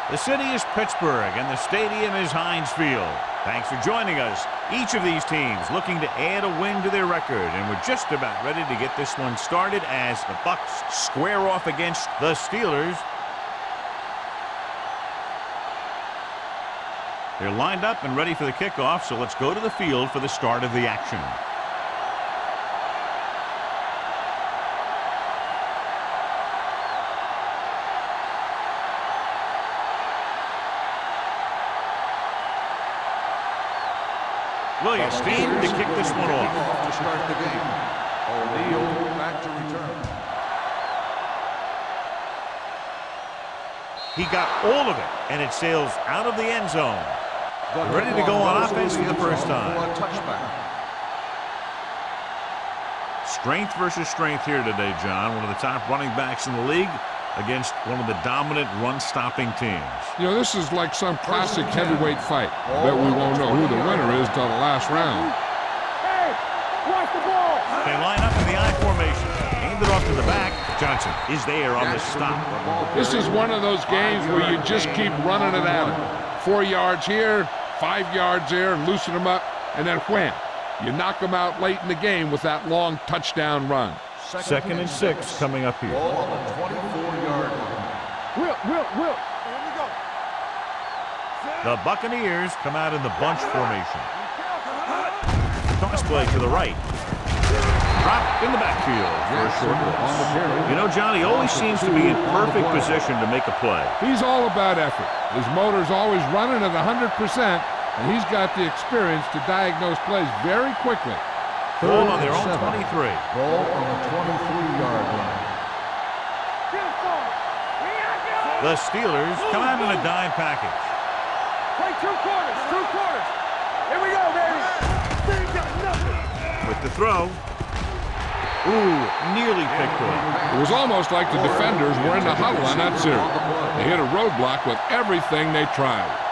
The city is Pittsburgh, and the stadium is Heinz Field. Thanks for joining us. Each of these teams looking to add a win to their record, and we're just about ready to get this one started as the Bucks square off against the Steelers. They're lined up and ready for the kickoff, so let's go to the field for the start of the action. Williams Steen to kick this one off. To start the game. O'Neal back to return. He got all of it, and it sails out of the end zone. They're ready to go on offense for the first time. Strength versus strength here today, John. One of the top running backs in the league against one of the dominant run-stopping teams. You know, this is like some classic heavyweight fight. I bet we won't know who the winner is till the last round. Hey, watch the ball. They line up in the I formation. Hand it off to the back. Johnson is there on the stop. This is one of those games where you just keep running it at him. 4 yards here, 5 yards there, and loosen them up, and then wham. You knock them out late in the game with that long touchdown run. Second and 6 coming up here. Ball on the 24-yard line. Will. Here we go. The Buccaneers come out in the bunch formation. Toss play to the right. Drop in the backfield for a short loss. You know, John, he always seems to be in perfect position to make a play. He's all about effort. His motor's always running at 100%, and he's got the experience to diagnose plays very quickly. Ball on their own 23. Ball on the 23-yard line. The Steelers come out in a dime package. Play two quarters. Here we go, baby. They got nothing. With the throw. Ooh, nearly picked off. It was almost like the defenders were in the huddle on that series. They hit a roadblock with everything they tried.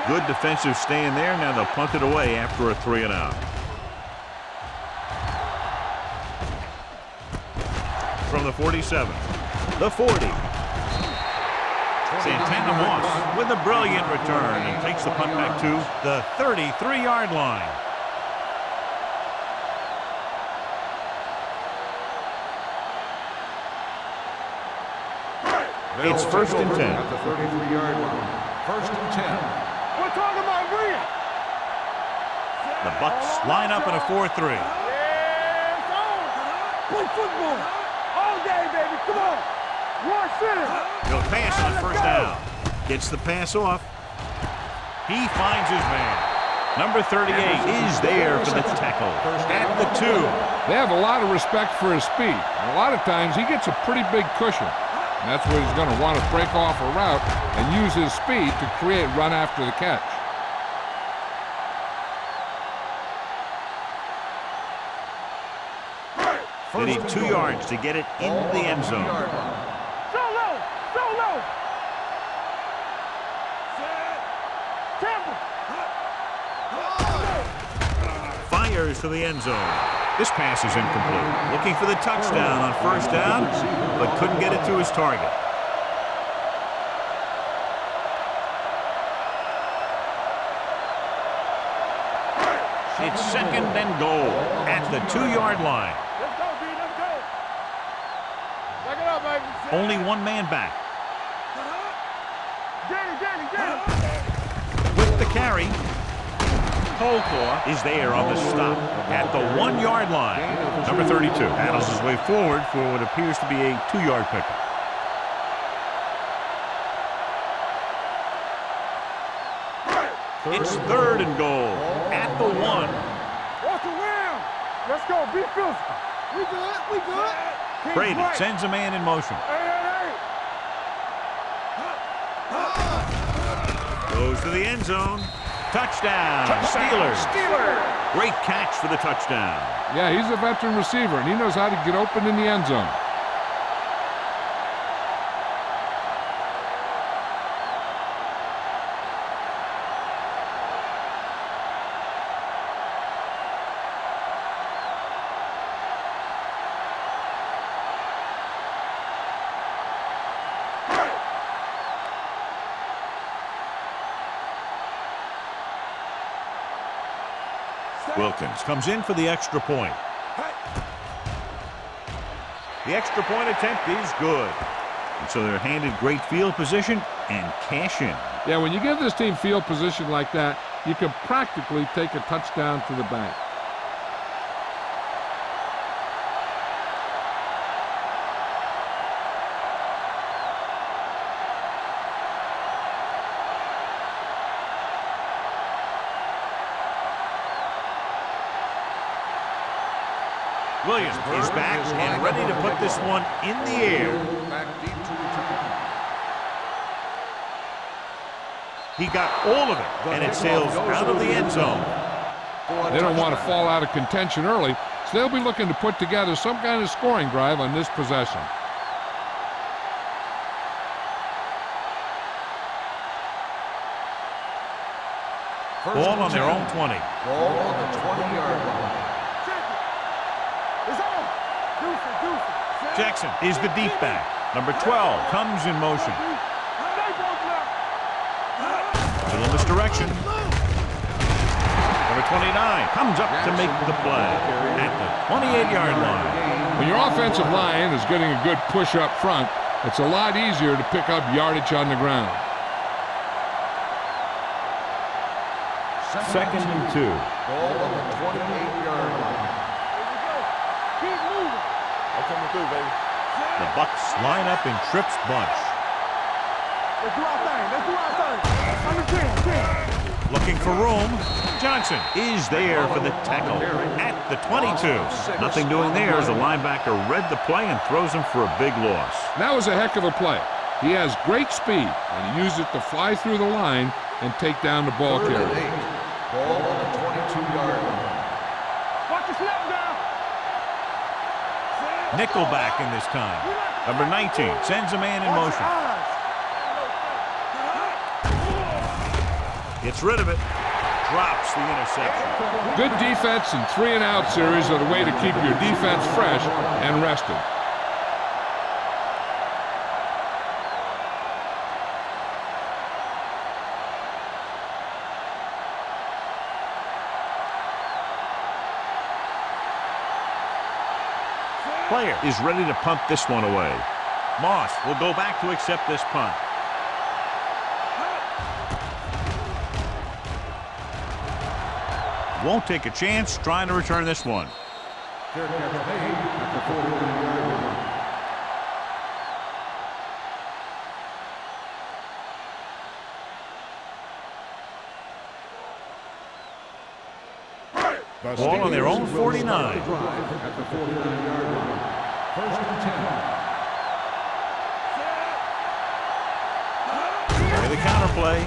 Good defensive stand there. Now they'll punt it away after a 3-and-out. From the 47, the 40. Santana Moss with a brilliant return and takes the punt back to the 33-yard line. It's first and 10. At the 33-yard line. First and 10. We're talking about Rhea. The Bucks line up in a 4-3. Yeah, it's on. Play football. All day, baby. Come on. One center. He'll pass on first down. Gets the pass off. He finds his man. Number 38 is there for the tackle at the 2. They have a lot of respect for his speed. And a lot of times he gets a pretty big cushion. And that's where he's going to want to break off a route and use his speed to create run after the catch. They need 2 yards to get it into the end zone. Solo. Temple. Fires to the end zone. This pass is incomplete. Looking for the touchdown on first down, but couldn't get it to his target. It's second and goal at the 2-yard line. Let's go, B. Let's go. Back it up, baby. Only one man back. Danny. With the carry, Colclaw is there on the stop at the 1-yard line. Number 32 battles his way forward for what appears to be a 2-yard pickup. It's third and goal at the 1. Walk around. Let's go. Be physical. We good. Brady sends a man in motion. Hey. Goes to the end zone. Touchdown. Steelers. Great catch for the touchdown. Yeah, he's a veteran receiver, and he knows how to get open in the end zone. Wilkins comes in for the extra point. The extra point attempt is good. And so they're handed great field position and cash in. Yeah, when you give this team field position like that, you can practically take a touchdown to the bank. Williams is back and ready to put this one in the air. Back deep to return. He got all of it, and it sails out of the end zone. They don't want to fall out of contention early, so they'll be looking to put together some kind of scoring drive on this possession. Ball on their own 20. Ball on the 20-yard line. Jackson is the deep back. Number 12 comes in motion. Still in this direction. Number 29 comes up to make the play at the 28-yard line. When your offensive line is getting a good push up front, it's a lot easier to pick up yardage on the ground. Second and 2. Ball on the 28-yard line. Keep moving. I'm coming through, baby. The Bucks line up in trips bunch. Let's do our thing. Let's do our thing. On the 10. Looking for room. Johnson is there for the tackle at the 22. Nothing doing there as the linebacker read the play and throws him for a big loss. That was a heck of a play. He has great speed, and he used it to fly through the line and take down the ball Third and carrier. 8. Ball on the 22-yard line. Watch the snap down. Nickelback in this time. Number 19 sends a man in motion. Gets rid of it. Drops the interception. Good defense and 3-and-out series are the way to keep your defense fresh and rested. Player is ready to punt this one away. Moss will go back to accept this punt. Won't take a chance trying to return this one. Ball on their own 49. First and 10. The counter play.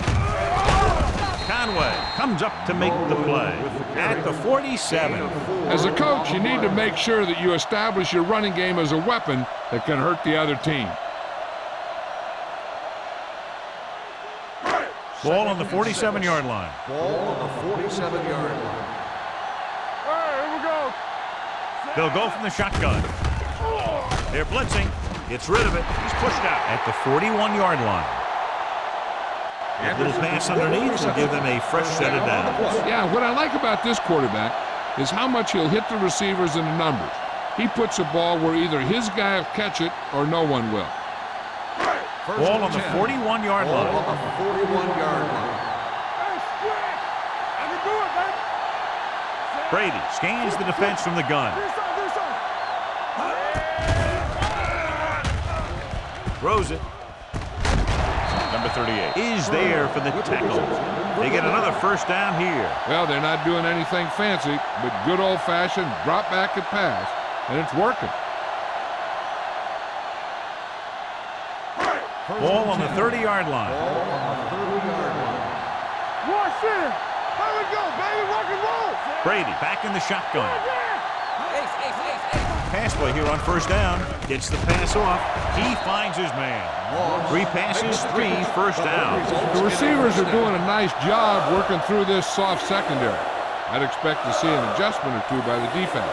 Conway comes up to make the play at the 47. As a coach, you need to make sure that you establish your running game as a weapon that can hurt the other team. Ball on the 47-yard line. Ball on the 47-yard line. All right, here we go. They'll go from the shotgun. They're blitzing. Gets rid of it. He's pushed out at the 41-yard line. A little pass underneath will give them a fresh set of downs. Yeah, what I like about this quarterback is how much he'll hit the receivers in the numbers. He puts a ball where either his guy will catch it or no one will. Ball on the 41-yard Ball line. on the 41-yard line. Hey, square. I can do it, baby. Brady scans the defense from the gun. Do something. Throws it. Number 38 is there for the tackle. They get another first down here. Well, they're not doing anything fancy, but good old-fashioned drop back and pass, and it's working. Ball on the 30-yard line. Ball on the 30-yard line. Watch this. Here we go, baby. Rock and roll. Brady back in the shotgun. Pass play here on first down. Gets the pass off. He finds his man. 3 passes, 3 first downs. The receivers are doing a nice job working through this soft secondary. I'd expect to see an adjustment or two by the defense.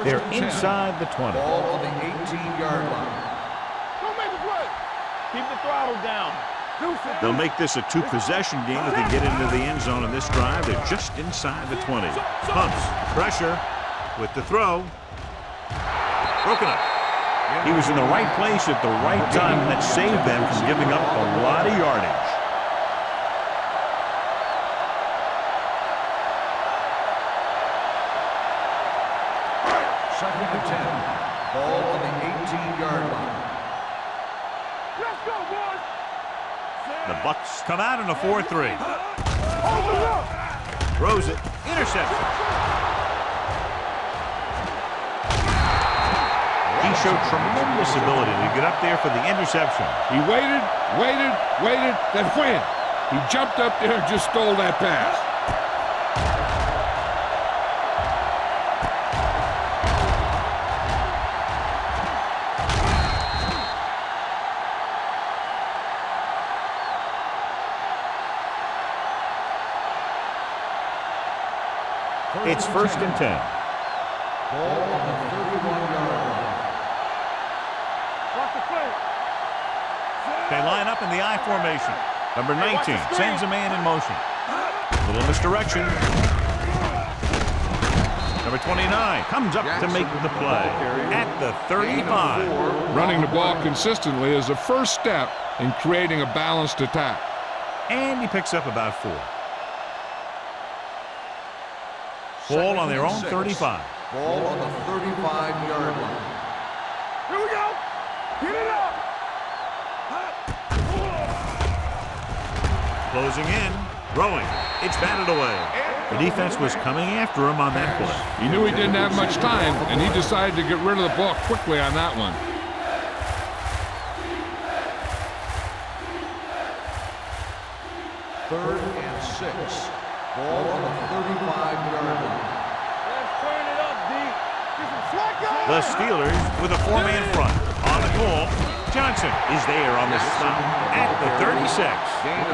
They're inside the 20. Ball on the 18-yard line. Don't make a play. Keep the throttle down. They'll make this a two-possession game if they get into the end zone in this drive. They're just inside the 20. Pumps, pressure with the throw. Broken up. He was in the right place at the right time, and that saved them from giving up a lot of yardage. Second and 10. Ball on the 18-yard line. Let's go, boys. The Bucks come out in a 4-3. Throws it. Interception. He showed tremendous ability to get up there for the interception. He waited, then went. He jumped up there and just stole that pass. It's first and 10. Ball on the 31-yard line. Watch the play. They line up in the I formation. Number 19 sends a man in motion. Little misdirection. Number 29 comes up to make the play at the 35. Running the ball consistently is the first step in creating a balanced attack. And he picks up about 4. Ball on their own 35. Ball on the 35-yard line. Here we go. Get it up. Closing in, throwing. It's batted away. The defense was coming after him on that play. He knew he didn't have much time, and he decided to get rid of the ball quickly on that one. Third and 6. Ball on the 35-yard line. Let's turn it up, D. Get some slack on. The Steelers with a 4-man front. On the goal, Johnson is there on the stop at the 36.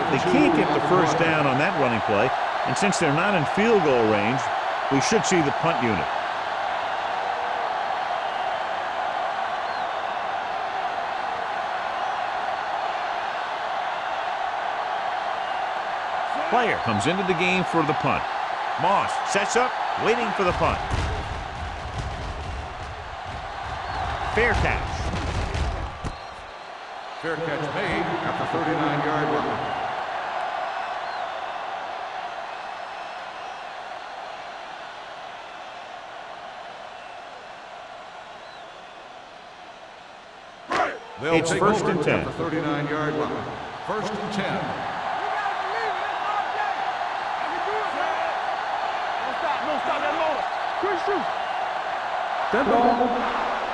They can't get the first down on that running play, and since they're not in field goal range, we should see the punt unit. Player comes into the game for the punt. Moss sets up, waiting for the punt. Fair catch. Fair catch made at the 39-yard line. It's first and 10. At the 39-yard line. First and 10. Dead ball.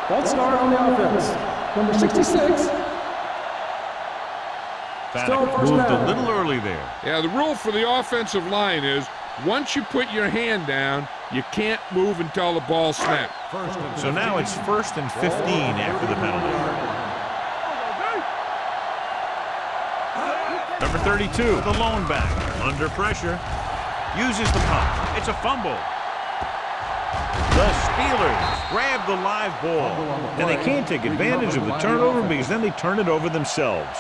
False start on the offense. Number 66. Bannock moved a little early there. Yeah, the rule for the offensive line is once you put your hand down, you can't move until the ball snaps. So now it's first and 15 after the penalty. Number 32, the lone back, under pressure, uses the pump. It's a fumble. The Steelers grab the live ball, and they can't take advantage of the turnover because then they turn it over themselves.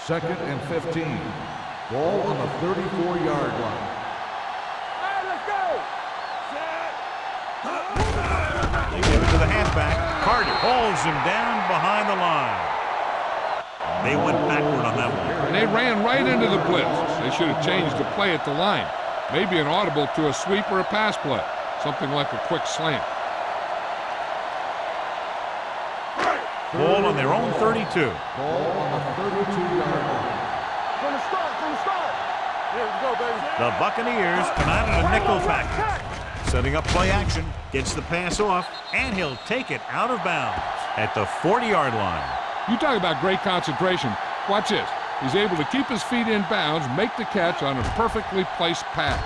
Second and 15. Ball on the 34-yard line. They give it to the halfback. Carter holds him down behind the line. They went backward on that one. And they ran right into the blitz. They should have changed the play at the line. Maybe an audible to a sweep or a pass play. Something like a quick slant. Ball on their own 32. Ball on the 32-yard line. From the start. Here we go, baby. The Buccaneers come out in a nickel package. Setting up play action, gets the pass off, and he'll take it out of bounds at the 40-yard line. You talk about great concentration. Watch this. He's able to keep his feet in bounds, make the catch on a perfectly placed pass.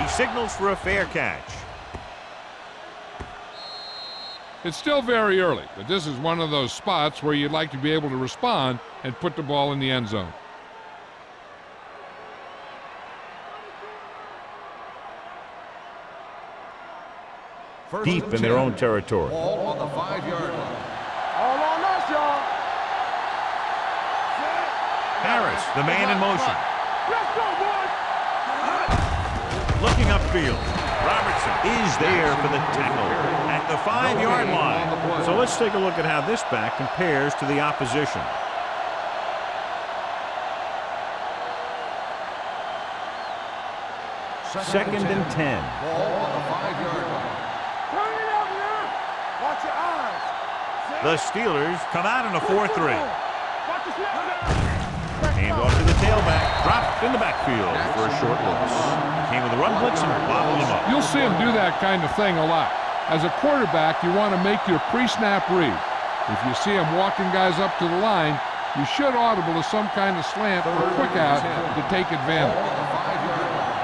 He signals for a fair catch. It's still very early, but this is one of those spots where you'd like to be able to respond and put the ball in the end zone. Deep in their own territory. Ball on the 5-yard line. All on us, y'all. Harris, the man in motion. Let's go, boys. Looking upfield. Robertson is there for the tackle at the 5-yard line. So let's take a look at how this back compares to the opposition. Second and 10. Ball on the 5-yard line. Turn it up now. Watch your eyes. The Steelers come out in a 4-3. Watch your snap now. Hand off to the tailback. Dropped in the backfield for a short loss. Came with a run blitz and bottled him up. You'll see him do that kind of thing a lot. As a quarterback, you want to make your pre-snap read. If you see him walking guys up to the line, you should audible to some kind of slant or quick out to take advantage. On the 5-yard line.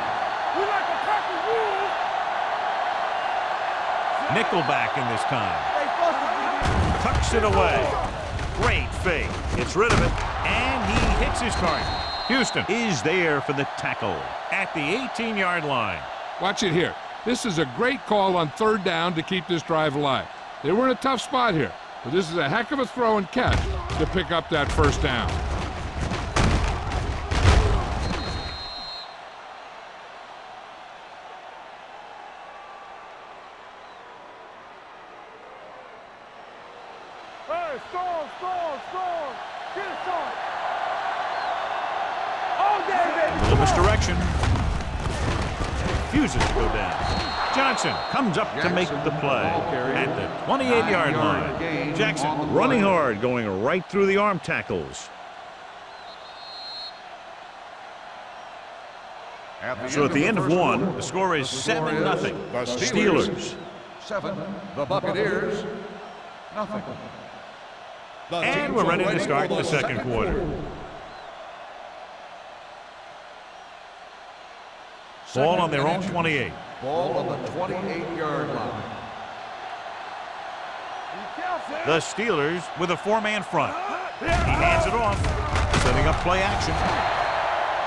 We like to tackle rules. Nickelback in this time. Tucks it away. Great fake. Gets rid of it. And he hits his target. Houston is there for the tackle at the 18-yard line. Watch it here. This is a great call on 3rd down to keep this drive alive. They were in a tough spot here, but this is a heck of a throw and catch to pick up that 1st down. Hey, storm. Get it started. All day, baby. A little misdirection. Refuses to go down. Johnson comes up to make the play at the 28-yard line. Jackson running hard, going right through the arm tackles. So at the end of one, the score is 7-0. Steelers. 7. The Buccaneers. Nothing. And we're ready to start the second quarter. Ball on their own 28. Ball on the 28-yard line. The Steelers with a 4-man front. He hands it off, setting up play action.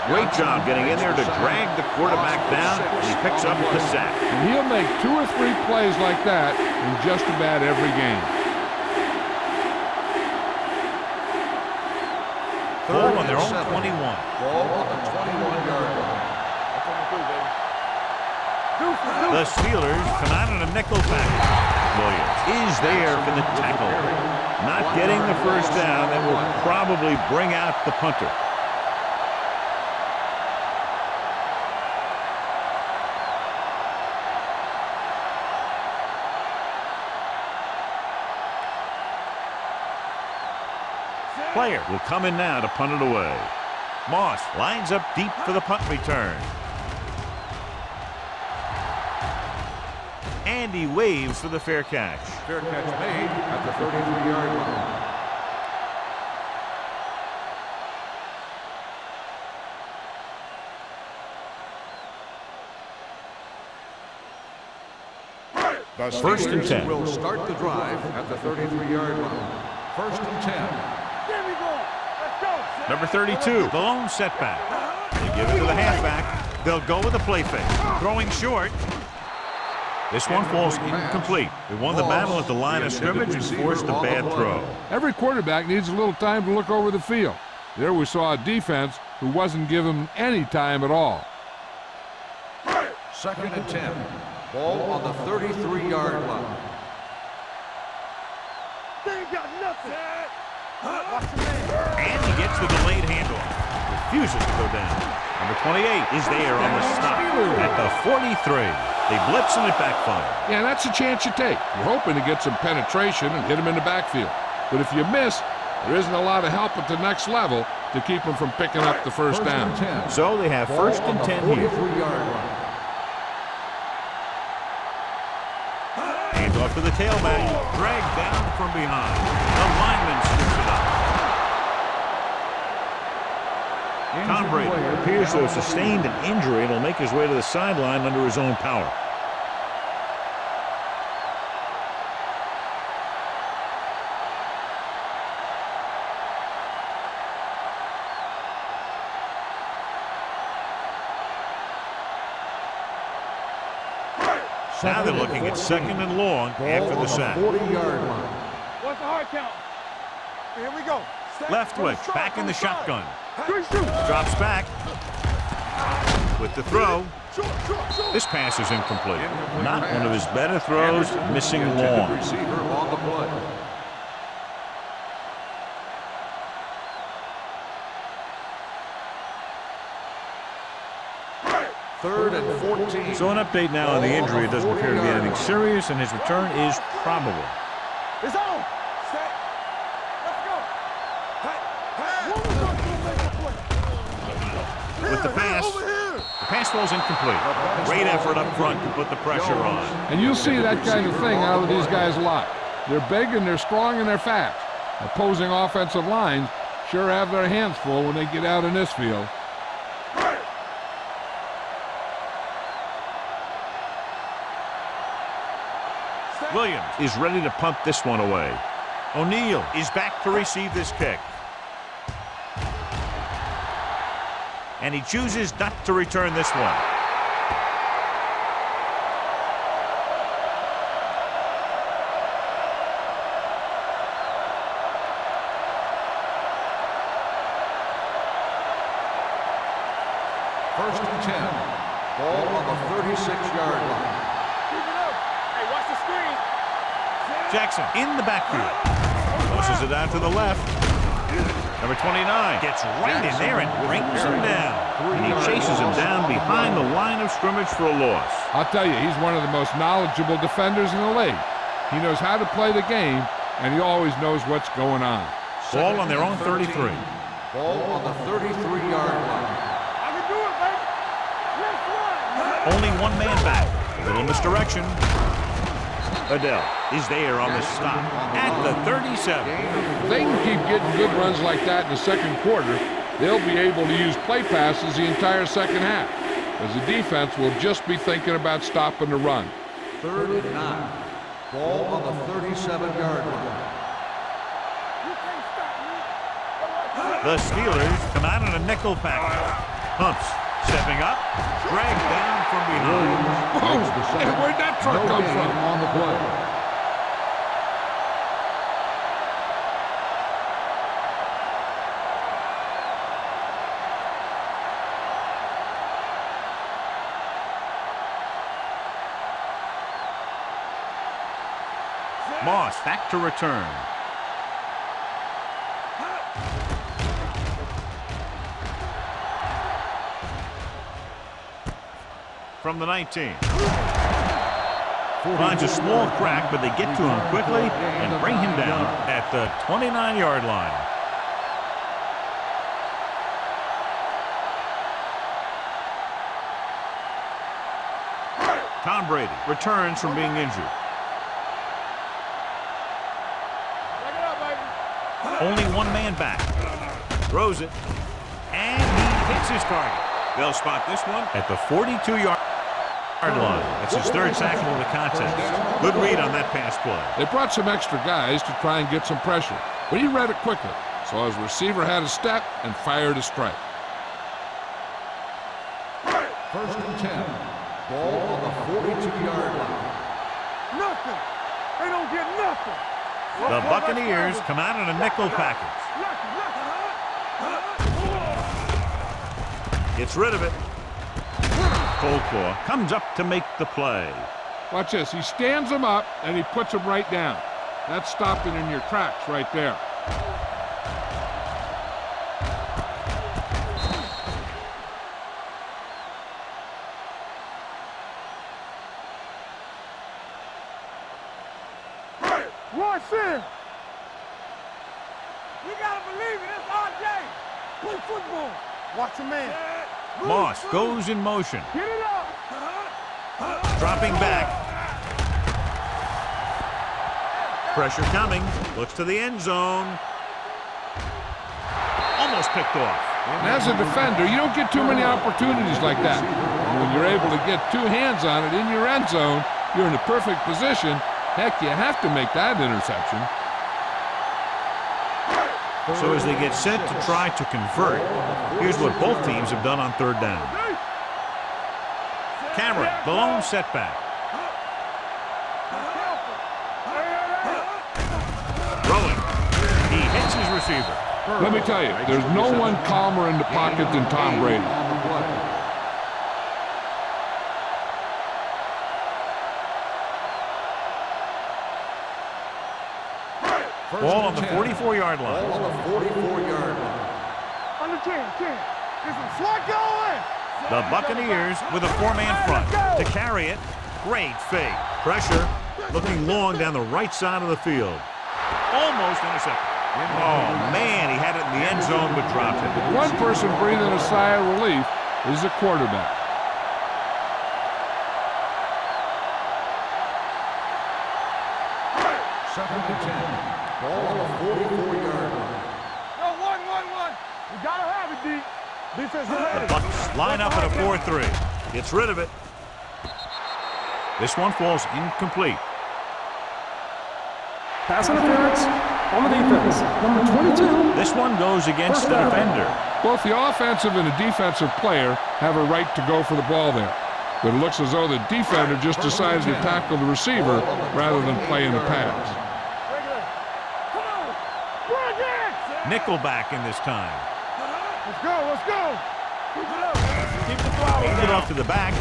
Great job getting in there to drag the quarterback down, and he picks up the sack. And he'll make 2 or 3 plays like that in just about every game. Ball on their own 21. Ball on the 21-yard line. The Steelers come out in a nickel package. Williams is there for the tackle. Not getting the 1st down. That will probably bring out the punter. Player will come in now to punt it away. Moss lines up deep for the punt return. And he waves for the fair catch. Fair catch made at the 33-yard line. The 1st and 10. Will start the drive at the 33-yard line. 1st and 10. There we go. Let's go. Number 32, the lone setback. They give it to the halfback. They'll go with a play fake. Throwing short. This one falls incomplete. They won the battle at the line of scrimmage and forced a bad throw. Every quarterback needs a little time to look over the field. There we saw a defense who wasn't given any time at all. 2nd and 10. Ball on the 33-yard line. They ain't got nothing. Watch your man. And he gets the delayed handoff. Refuses to go down. Number 28 is there on the stop at the 43. They blitz and it backfires. Yeah, that's a chance you take. You're hoping to get some penetration and hit him in the backfield. But if you miss, there isn't a lot of help at the next level to keep him from picking up the 1st down. So they have 1st and 10 here. 43-yard line. Hands off to the tailback. Dragged down from behind. The lineman scoops it up. Tom Brady appears to have sustained an injury and will make his way to the sideline under his own power. Now they're looking at second and long after the sack. 40-yard line. What's the hard count? Here we go. Leftwich back in the shotgun. Drops back. With the throw. This pass is incomplete. Not one of his better throws, missing long. Receiver on the play. Third and 14. So an update now on the injury. It doesn't appear to be anything serious, and his return is probable. It's on. Set. Let's go. With the pass. The pass falls incomplete. Great effort up front to put the pressure on. And you'll see that kind of thing out of these guys a lot. They're big and they're strong and they're fast. Opposing offensive lines sure have their hands full when they get out in this field. Williams is ready to punt this one away. O'Neal is back to receive this kick. And he chooses not to return this one. First and 10. Ball on the 36-yard line. Hey, watch the screen. Jackson in the backfield. Pushes it out to the left. Number 29 gets right in there and brings him down. And he chases him down behind the line of scrimmage for a loss. I'll tell you, he's one of the most knowledgeable defenders in the league. He knows how to play the game, and he always knows what's going on. Ball on their own 33. Ball on the 33-yard line. I can do it, baby. Let's run. Only one man back. A little misdirection. Adele is there on the stop at the 37. If they can keep getting good runs like that in the second quarter, they'll be able to use play passes the entire second half, as the defense will just be thinking about stopping the run. Third and 9. Ball on the 37-yard line. You can't stop me. The Steelers come out in a nickel package. Humps stepping up, dragged down from behind. Boom! Hey, where'd that truck come from? On the play. Moss back to return. From the 19. Finds a small crack, but they get to him quickly and bring him down at the 29-yard line. Tom Brady returns from being injured. Check it out, baby. Only one man back. Throws it. And he hits his target. They'll spot this one at the 42-yard line. That's his third tackle of the contest. Good read on that pass play. They brought some extra guys to try and get some pressure, but he read it quickly, so his receiver had a step and fired a strike. First and 10. Ball on the 42-yard line. Nothing. They don't get nothing. The Buccaneers come out in a nickel package. Gets rid of it. Coldclaw comes up to make the play. Watch this. He stands him up, and he puts him right down. That's stopping in your tracks right there. Watch this. We got to believe it. It's RJ. Play football. Watch a man. Moss goes in motion. Get it up. Dropping back. Pressure coming. Looks to the end zone. Almost picked off. And as a defender, you don't get too many opportunities like that. And when you're able to get two hands on it in your end zone, you're in the perfect position. Heck, you have to make that interception. So as they get set to try to convert, here's what both teams have done on third down. Cameron, the lone setback. Throwing. He hits his receiver. Let me tell you, there's no one calmer in the pocket than Tom Brady. Ball on the 44-yard line. Ball on the 44-yard line. On the 10. There's some slot going. The Buccaneers with a four-man front. To carry it, great fake. Pressure, looking long down the right side of the field. Almost intercepted. Oh, man, he had it in the end zone but dropped it. One person breathing a sigh of relief is the quarterback. Second and 10. Ball on the 44-yard line. No, one. We gotta have it, D. Defense The ready. Bucs line up in a 4-3. Gets rid of it. This one falls incomplete. Pass interference on the defense. Number 22. This one goes against the defender. Both the offensive and the defensive player have a right to go for the ball there. But it looks as though the defender just decided to tackle the receiver rather than play in the pass. Nickelback in this time. Let's go. Keep it up. Keep the Hand it off to the back.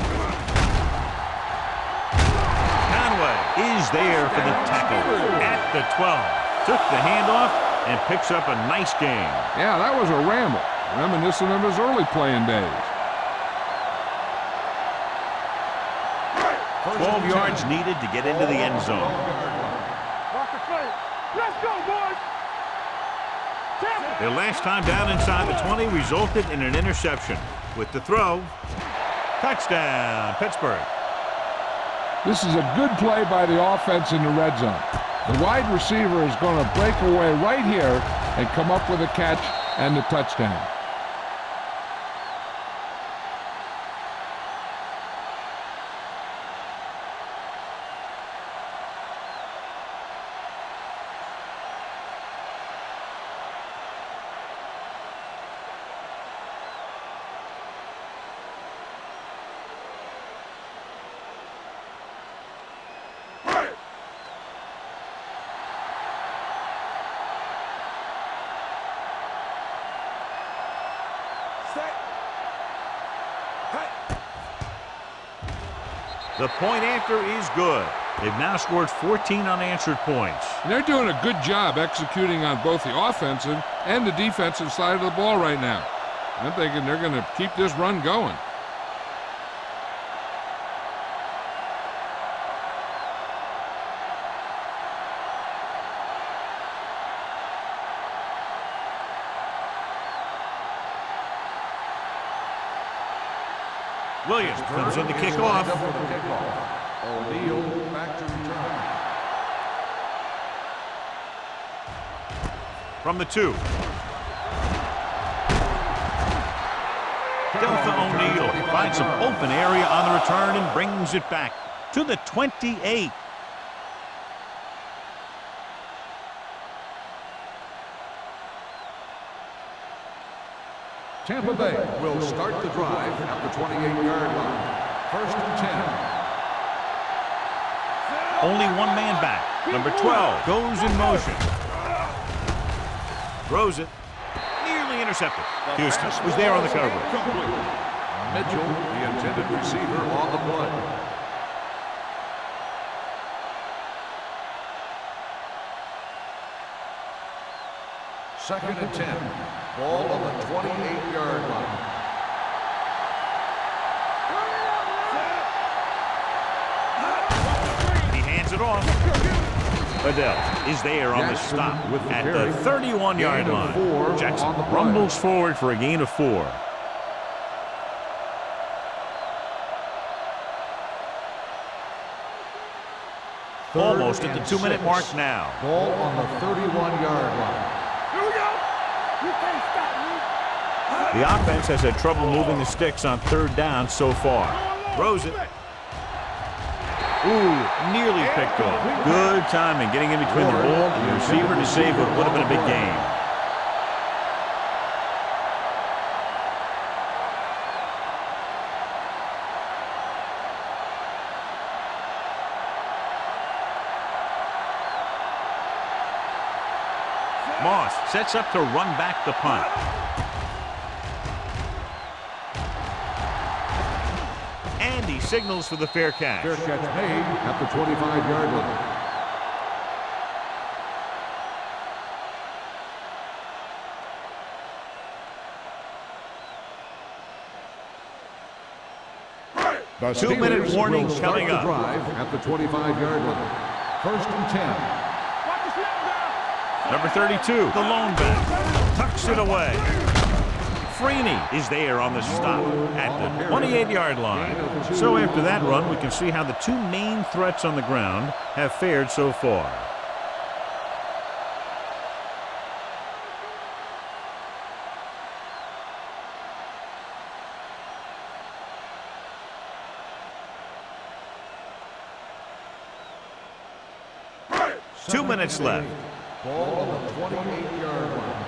Conway is there for the tackle at the 12. Took the handoff and picks up a nice gain. Yeah, that was a ramble, reminiscent of his early playing days. 12 yards needed to get into the end zone. Watch the play. Let's go, boys. Their last time down inside the 20 resulted in an interception. With the throw, touchdown, Pittsburgh. This is a good play by the offense in the red zone. The wide receiver is going to break away right here and come up with a catch and the touchdown. The point after is good. They've now scored 14 unanswered points. And they're doing a good job executing on both the offensive and the defensive side of the ball right now. I'm thinking they're going to keep this run going. Williams comes in to kick off. O'Neal back to return. From the 2. Delta O'Neal finds some open area on the return and brings it back to the 28. Tampa Bay will start the drive at the 28-yard line. First and 10. Only one man back. Number 12 goes in motion. Throws it. Nearly intercepted. Houston was there on the cover. Mitchell, the intended receiver, on the play. Second and 10. Ball on the 28-yard line. He hands it off. Adele is there on the stop at the 31-yard line. Jackson rumbles forward for a gain of 4. Almost at the 2-minute mark now. Ball on the 31-yard line. Here we go. You can't stop me. The offense has had trouble moving the sticks on third down so far. Throws it. Ooh, nearly picked off. Good timing, getting in between the ball and the receiver to save what would have been a big game. Moss sets up to run back the punt. And he signals for the fair catch. Fair catch made at the 25-yard line. The 2-minute Steelers warning will start coming the up. drive at the 25-yard line. 1st and 10. Number 32, the lone back, tucks it away. Freeney is there on the stop at the 28-yard line. So after that run, we can see how the two main threats on the ground have fared so far. Two minutes left. Ball on the 28-yard line.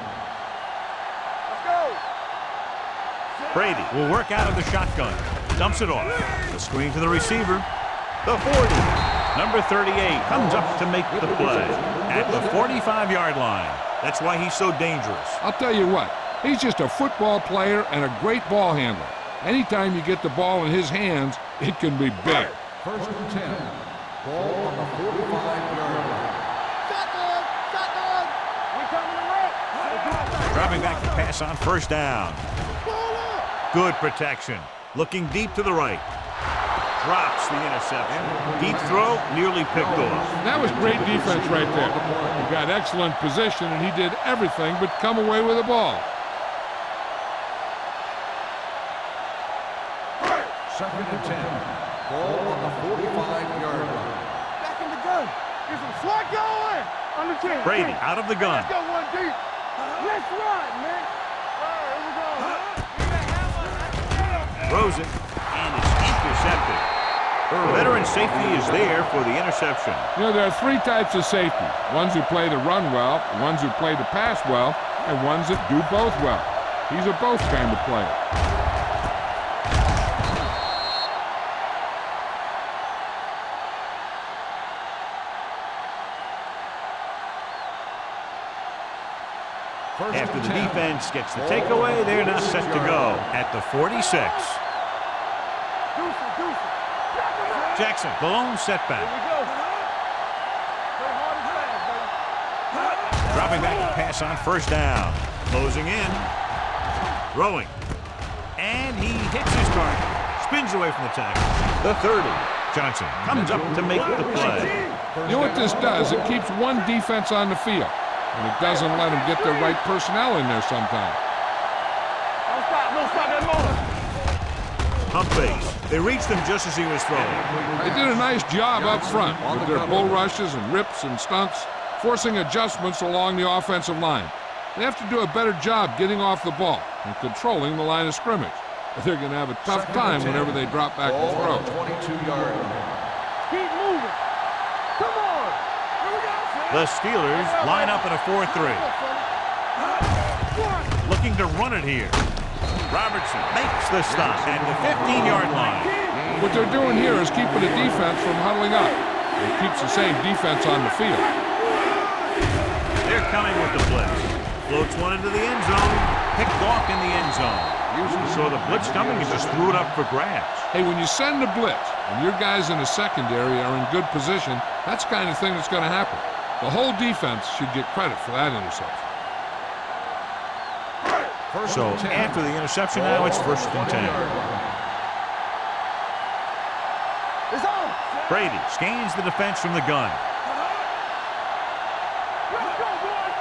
Brady will work out of the shotgun. Dumps it off. The screen to the receiver. The 40. Number 38 comes up to make the play at the 45-yard line. That's why he's so dangerous. I'll tell you what, he's just a football player and a great ball handler. Anytime you get the ball in his hands, it can be big. 1st and 10. Ball on the 45-yard line. Dropping back to pass on first down. Good protection. Looking deep to the right. Drops the interception. Deep throw, nearly picked off. That was great defense right there. He got excellent position, and he did everything but come away with the ball. 2nd and 10. Ball on the 45-yard line. Back in the gun. Here's some slot going. On the 10. Brady out of the gun. Let's go one deep. Let's run, man. All right, here we go. Throws it, and it's intercepted. Veteran safety is there for the interception. You know, there are three types of safety. Ones who play to run well, ones who play to pass well, and ones that do both well. He's a both kind of player. After the defense gets the takeaway, they're now set to go at the 46. Jackson, the lone setback. Dropping back to pass on first down. Closing in. Throwing. And he hits his target. Spins away from the tackle. The 30. Johnson comes up to make the play. You know what this does? It keeps one defense on the field. And it doesn't let them get the right personnel in there sometimes. Hump base. They reached him just as he was throwing. They did a nice job up front with their bull rushes and rips and stunts, forcing adjustments along the offensive line. They have to do a better job getting off the ball and controlling the line of scrimmage. They're going to have a tough time whenever they drop back to throw. 22-yard line. Keep moving. Come on. The Steelers line up in a 4-3. Looking to run it here. Robertson makes the stop at the 15-yard line. What they're doing here is keeping the defense from huddling up. It keeps the same defense on the field. They're coming with the blitz. Floats one into the end zone. Picked off in the end zone. Usually saw the blitz coming and just threw it up for grabs. Hey, when you send a blitz and your guys in the secondary are in good position, that's the kind of thing that's going to happen. The whole defense should get credit for that interception. So after the interception, now it's 1st and 10. It's on. Brady scans the defense from the gun. Let's go, boys.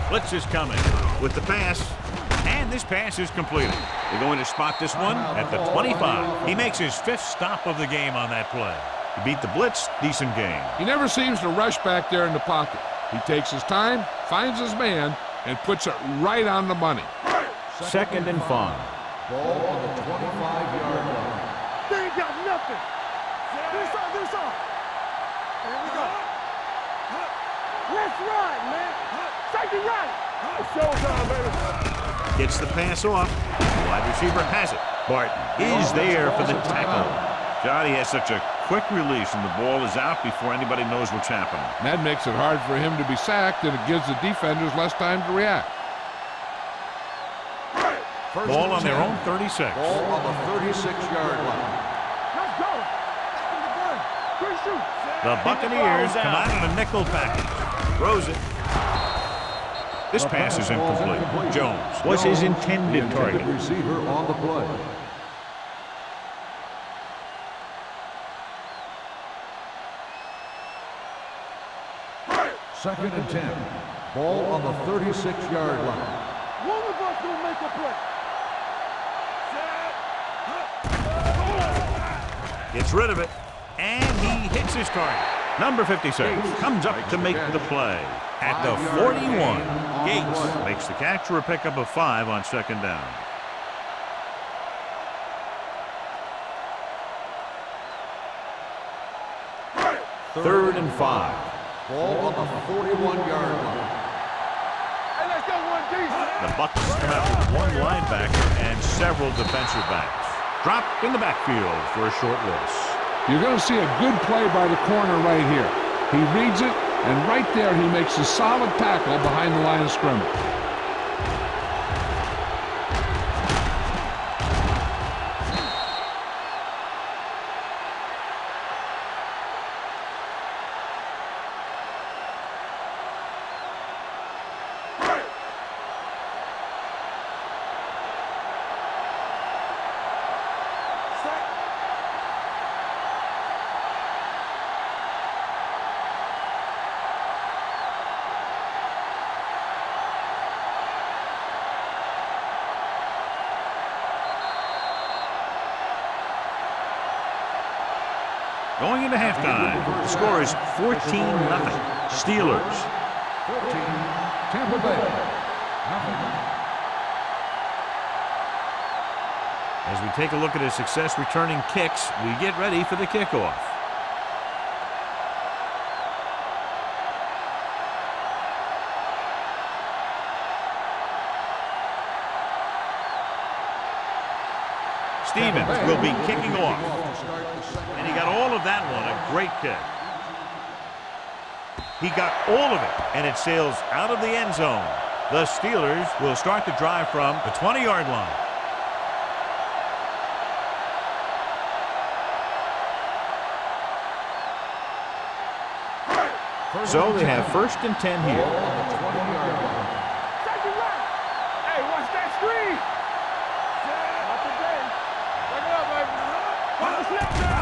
Blitz is coming with the pass, and this pass is completed. They're going to spot this one at the 25. He makes his 5th stop of the game on that play. He beat the blitz, decent game. He never seems to rush back there in the pocket. He takes his time, finds his man, and puts it right on the money. 2nd and 5. Ball on the 25-yard line. They ain't got nothing. This on. Here we go. Let's ride, man. Safety right. It's showtime, baby. Gets the pass off. The wide receiver has it. Barton is there for the tackle. Johnny has such a quick release, and the ball is out before anybody knows what's happening. That makes it hard for him to be sacked, and it gives the defenders less time to react. Ball on their own 36. Ball on the 36-yard line. Let's go. Quick shoot. The Buccaneers come out in a nickel package. Throws it. This pass is incomplete. Jones was his intended target. Receiver on the play. Second and 10. Ball on the 36-yard line. One of us will make a play. Gets rid of it, and he hits his target. Number 56 comes up to make the play. At the 41, Gates makes the catch for a pickup of 5 on 2nd down. Third and 5. Ball on the 41-yard line. Hey, let's go one deep. The Bucs come out with 1 linebacker and several defensive backs. Dropped in the backfield for a short loss. You're going to see a good play by the corner right here. He reads it, and right there he makes a solid tackle behind the line of scrimmage. Going into halftime, the score is 14-0. Steelers. 14, Tampa Bay. As we take a look at his success returning kicks, we get ready for the kickoff. Stevens will be kicking off. And he got all of that one, a great kick. He got all of it, and it sails out of the end zone. The Steelers will start the drive from the 20-yard line. So they have 1st and 10 here. Safety right. Hey, watch that screen. Not today. Take it up, baby. Watch the slip now.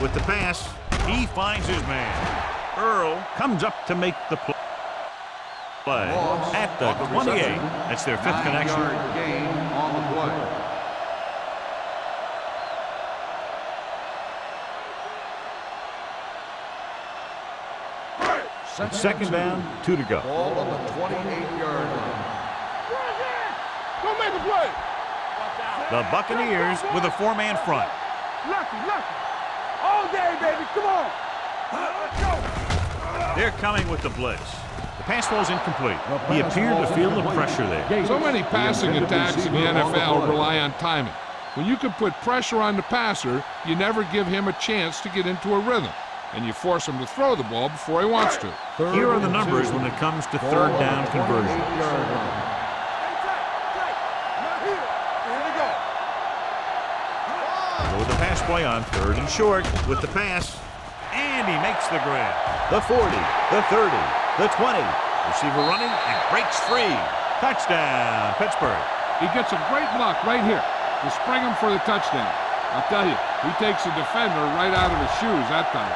With the pass, he finds his man. Earl comes up to make the play. At the 28. That's their 5th connection. 9-yard gain on the play. It's 2nd down, 2 to go. Ball on the 28-yard line. Go make a play. The Buccaneers with a 4-man front. Lucky. All day, baby. Come on. Let's go. They're coming with the blitz. The pass falls incomplete. He appeared to feel the pressure there. So many passing attacks in the NFL rely on timing. When you can put pressure on the passer, you never give him a chance to get into a rhythm, and you force him to throw the ball before he wants to. Here are the numbers when it comes to 3rd down conversions. Go with the pass play on 3rd and short with the pass, and he makes the grab. The 40, the 30, the 20. Receiver running and breaks free. Touchdown, Pittsburgh. He gets a great block right here to spring him for the touchdown. I'll tell you, he takes the defender right out of his shoes that time.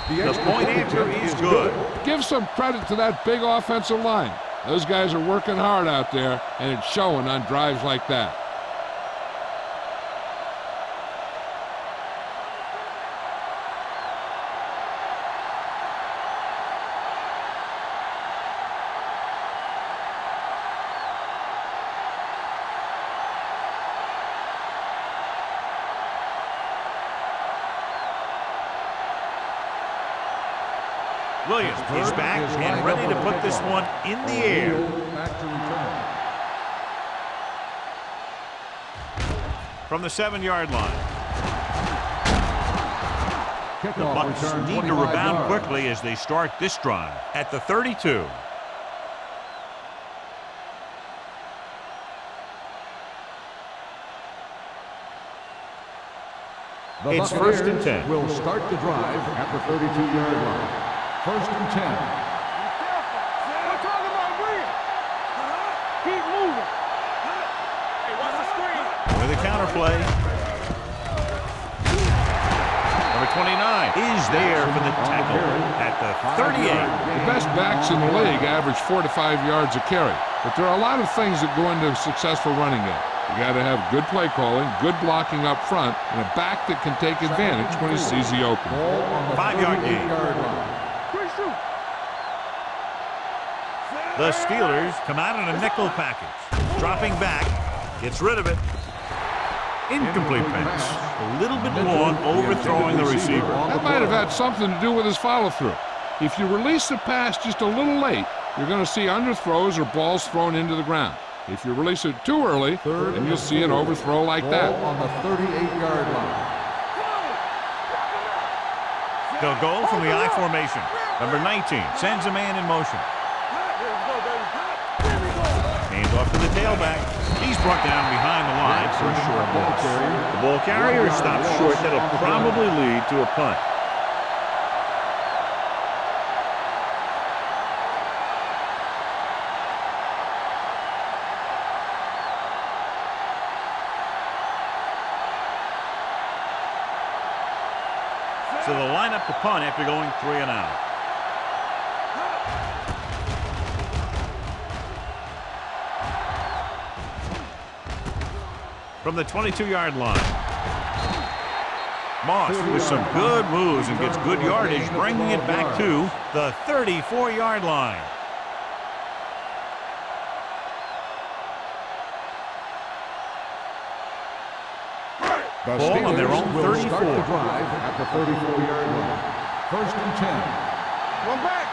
The point after is good. Give some credit to that big offensive line. Those guys are working hard out there, and it's showing on drives like that. Williams is back and ready to put this one in the air. Back to return. From the 7-yard line. The Kickoff Bucs return, need to 25 rebound yards. quickly as they start this drive at the 32. The It's Buccaneers 1st and 10. will start the drive at the 32-yard line. 1st and 10. We're talking about Williams. Keep moving. Hey, watch the screen. With a counter play. Number 29 is there for the tackle at the 38. The best backs in the league average 4 to 5 yards a carry. But there are a lot of things that go into a successful running game. You got to have good play calling, good blocking up front, and a back that can take advantage when he sees the open. Ball on the 5-yard gain. 38-yard line. Quick shoot. The Steelers come out in a nickel package. Dropping back, gets rid of it. Incomplete pass. A little bit long, overthrowing the receiver. That might have had something to do with his follow-through. If you release the pass just a little late, you're going to see underthrows or balls thrown into the ground. If you release it too early, then you'll see an overthrow like that. Ball on the 38-yard line. They'll go from the I formation. Number 19 sends a man in motion. Hands off to the tailback. He's brought down behind the line for a short loss. The ball carrier stops short. That'll probably lead to a punt. So they'll line up the punt after going 3 and out. From the 22-yard line. Moss with some good moves and gets good yardage, bringing it back to the 34-yard line. The Ball on their Steelers own will 34. start the drive at the 34-yard line. 1st and 10. One back.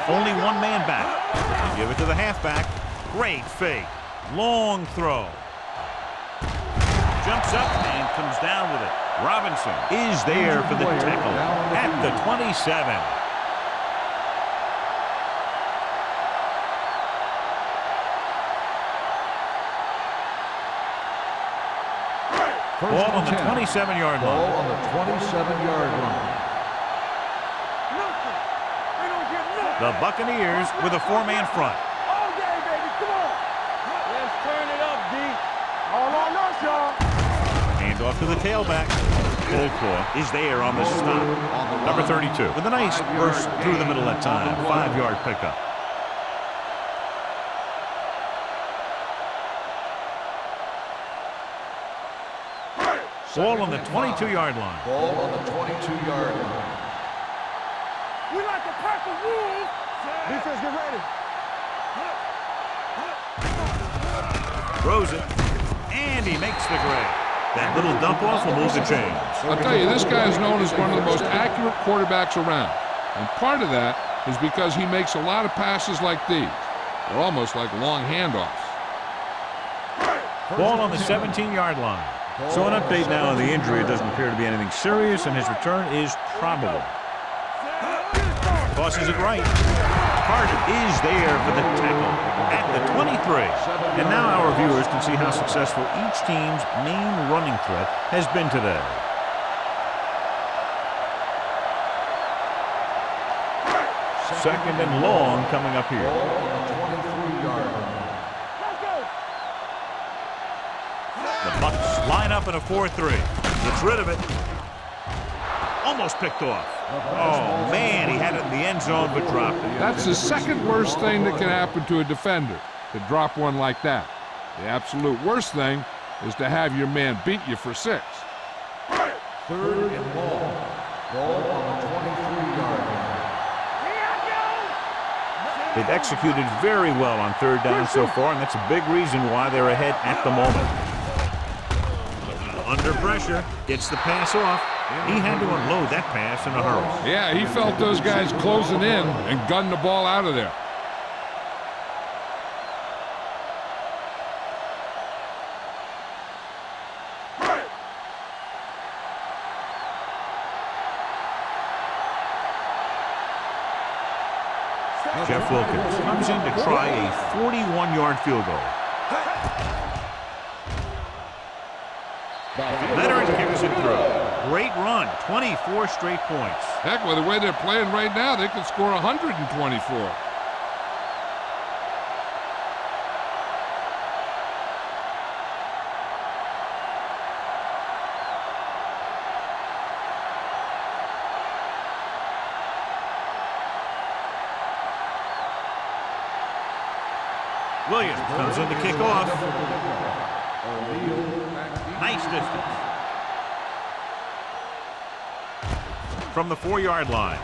Only one man back. They give it to the halfback. Great fake. Long throw. Jumps up and comes down with it. Robinson is there for the tackle at the 27. Ball on the 27-yard Ball line. on the 27-yard line. Nothing. They don't get nothing. The Buccaneers with a 4-man front. All day, baby. Come on. Let's turn it up, D. All on us, y'all. Hand off to the tailback. Coldclaw is there on the stop. Number 32 with a nice burst through the middle that time. 5-yard pickup. Ball on the 22-yard line. Ball on the 22-yard line. We like to pack the rules. Defense, get ready. Throws it, and he makes the grab. That little dump off will move the chains. I'll tell you, this guy is known as one of the most accurate quarterbacks around. And part of that is because he makes a lot of passes like these. They're almost like long handoffs. Ball on the 17-yard line. So an update now on the injury. It doesn't appear to be anything serious, and his return is probable. Tosses it right. Carter is there for the tackle at the 23. And now our viewers can see how successful each team's main running threat has been today. Second and long coming up here. Ball on the 23-yard line. The Bucs line up in a 4-3. Gets rid of it. Almost picked off. Oh, man, he had it in the end zone but dropped it. That's the second worst thing that can happen to a defender, to drop one like that. The absolute worst thing is to have your man beat you for 6. Third and long. Ball on the 23-yard line. They've executed very well on third down so far, and that's a big reason why they're ahead at the moment. Under pressure, gets the pass off. He had to unload that pass in a hurry. Yeah, he felt those guys closing in and gunned the ball out of there. Jeff Wilkins comes in to try a 41-yard field goal. Veteran kicks it through. Great run, 24 straight points. Heck, with the way they're playing right now, they could score 124. Williams comes in to kick off. Nice distance. From the 4-yard line.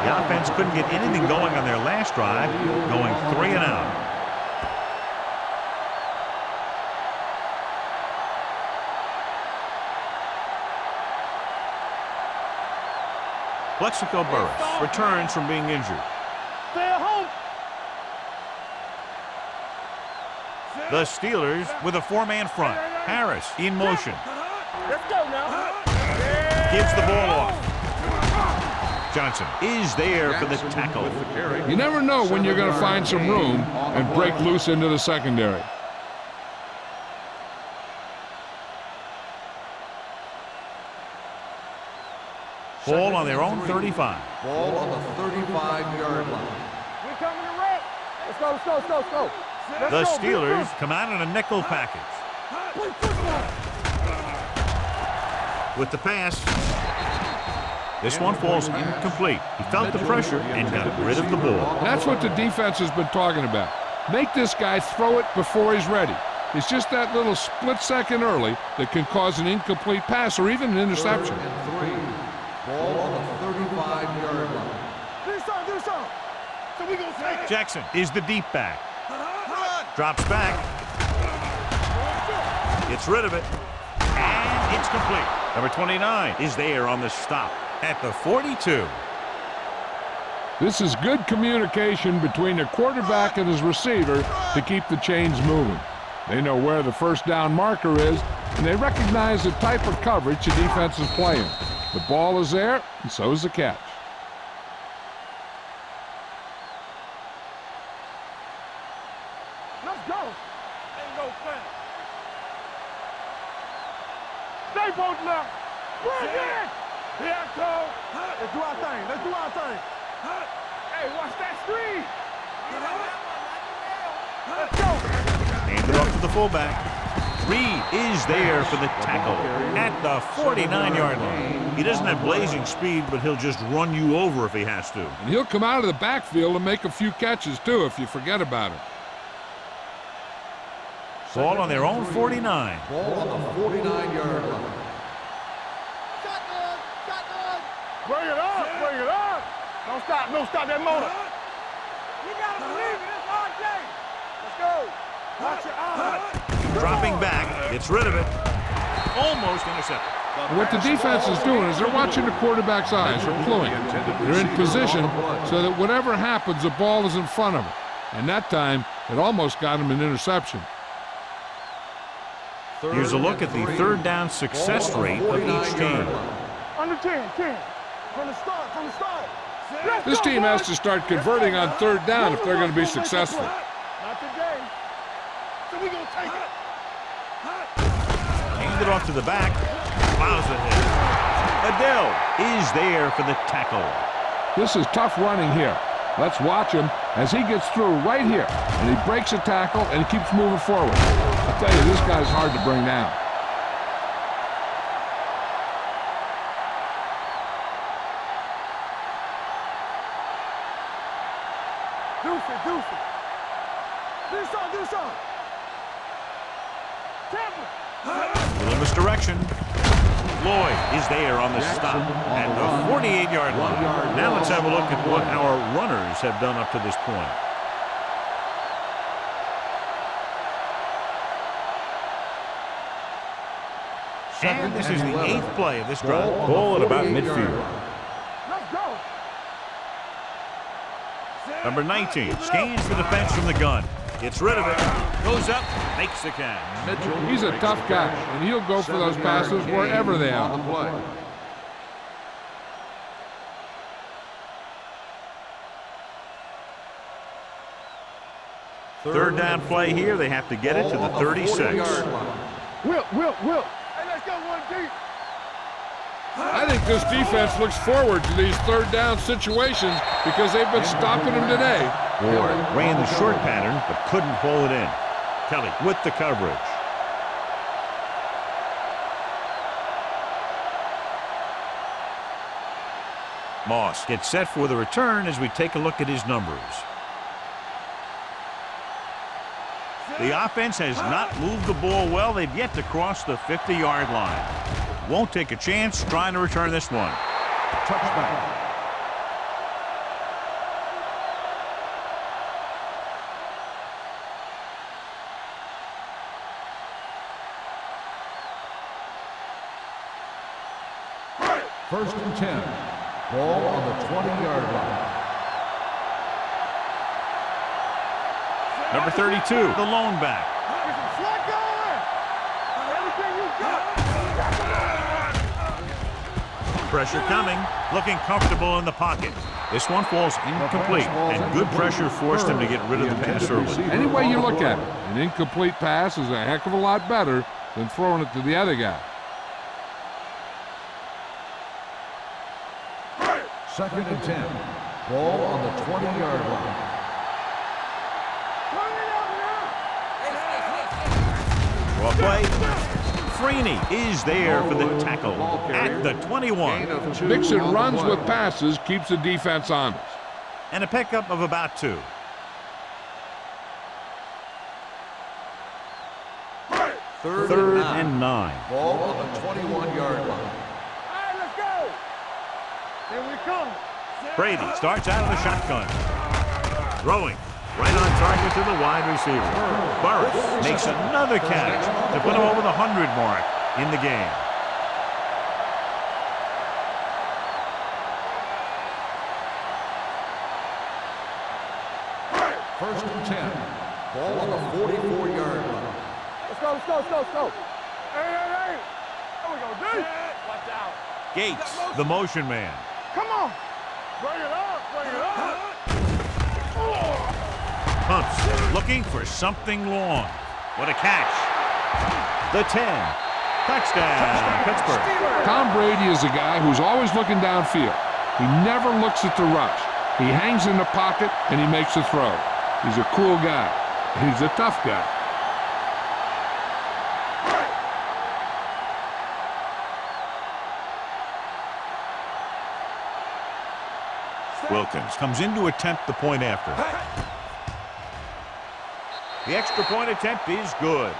The offense couldn't get anything going on their last drive, going 3 and out. Plexico Burris returns from being injured. Stay at home. The Steelers with a 4-man front. Harris in motion. Let's go now. Gives the ball off. Johnson is there for the tackle. You never know when you're going to find some room and break loose into the secondary. Ball on their own 35. Ball on the 35-yard line. We coming to wreck. Let's go, let's go, let's go, let's go. The Steelers come out in a nickel package. With the pass. This one falls incomplete. He felt the pressure and got rid of the ball. That's what the defense has been talking about. Make this guy throw it before he's ready. It's just that little split second early that can cause an incomplete pass or even an interception. 3rd and 3. Ball on the 35-yard line. Do something. So we gonna take it. Jackson is the deep back. Drops back. Gets rid of it. And it's complete. Number 29 is there on the stop at the 42. This is good communication between the quarterback and his receiver to keep the chains moving. They know where the first down marker is, and they recognize the type of coverage the defense is playing. The ball is there, and so is the catch. Let's go. Ain't no thing. Stay both now. Bring it. Here I come. Let's do our thing. Let's do our thing. Hey, watch that screen. Let's go. Hand it off to the fullback. Reed is there for the tackle at the 49-yard line. He doesn't have blazing speed, but he'll just run you over if he has to. And he'll come out of the backfield and make a few catches, too, if you forget about him. Ball on their own 49. Ball on the 49-yard line. Bring it up. Bring it up. Don't stop. Don't stop that motor. You got to believe it. It's RJ. Let's go. Watch your eyes. Dropping back, gets rid of it. Almost intercepted. And what the defense is doing is they're watching the quarterback's eyes. They're cluing. They're in position so that whatever happens, the ball is in front of them. And that time, it almost got him an interception. Here's a look at the third down success rate of each team. Under 10. From the start. This team has to start converting on third down if they're going to be successful. Not today. So we're going to take it. Hand it off to the back. Plows ahead. Adele is there for the tackle. This is tough running here. Let's watch him as he gets through right here. And he breaks a tackle and he keeps moving forward. I tell you, this guy's hard to bring down. Do some. Little misdirection. Lloyd is there on the stop at the 48-yard line. Now let's have a look at what our runners have done up to this point. And this is the 8th play of this drive. Ball at about midfield. Let's go. Number 19 scans the defense from the gun. Gets rid of it. Goes up. Makes the catch. He's a tough guy, and he'll go for those passes wherever they are. Third down play here. They have to get it to the 36. Will. Hey, let's go one deep. I think this defense looks forward to these third down situations because they've been stopping them today. Ward ran the short pattern but couldn't pull it in. Kelly with the coverage. Moss gets set for the return as we take a look at his numbers. The offense has not moved the ball well. They've yet to cross the 50-yard line. Won't take a chance trying to return this one. Touchback. First and 10. Ball on the 20-yard line. Number 32, the lone back. Slot going. Everything you got. Pressure coming, looking comfortable in the pocket. This one falls incomplete, and good pressure forced him to get rid of the pass early. Any way you look at it, an incomplete pass is a heck of a lot better than throwing it to the other guy. Second and 10. Ball on the 20-yard line. Well play. Freeney is there for the tackle at the 21. Mixing runs with passes keeps the defense honest. And a pickup of about 2. Third and 9. Ball on the 21-yard line. All right, let's go. Here we come. Brady starts out of the shotgun. Throwing. Right on target to the wide receiver. Burris makes another catch to put him over the 100 mark in the game. First and 10. Ball on the 44-yard line. Let's go. Hey. There we go, D. Watch out. Gates, the motion man. Come on. Bring it up. Pumps, looking for something long. What a catch. The 10. Touchdown, Pittsburgh. Tom Brady is a guy who's always looking downfield. He never looks at the rush. He hangs in the pocket, and he makes a throw. He's a cool guy. He's a tough guy. Wilkins comes in to attempt the point after. The extra point attempt is good.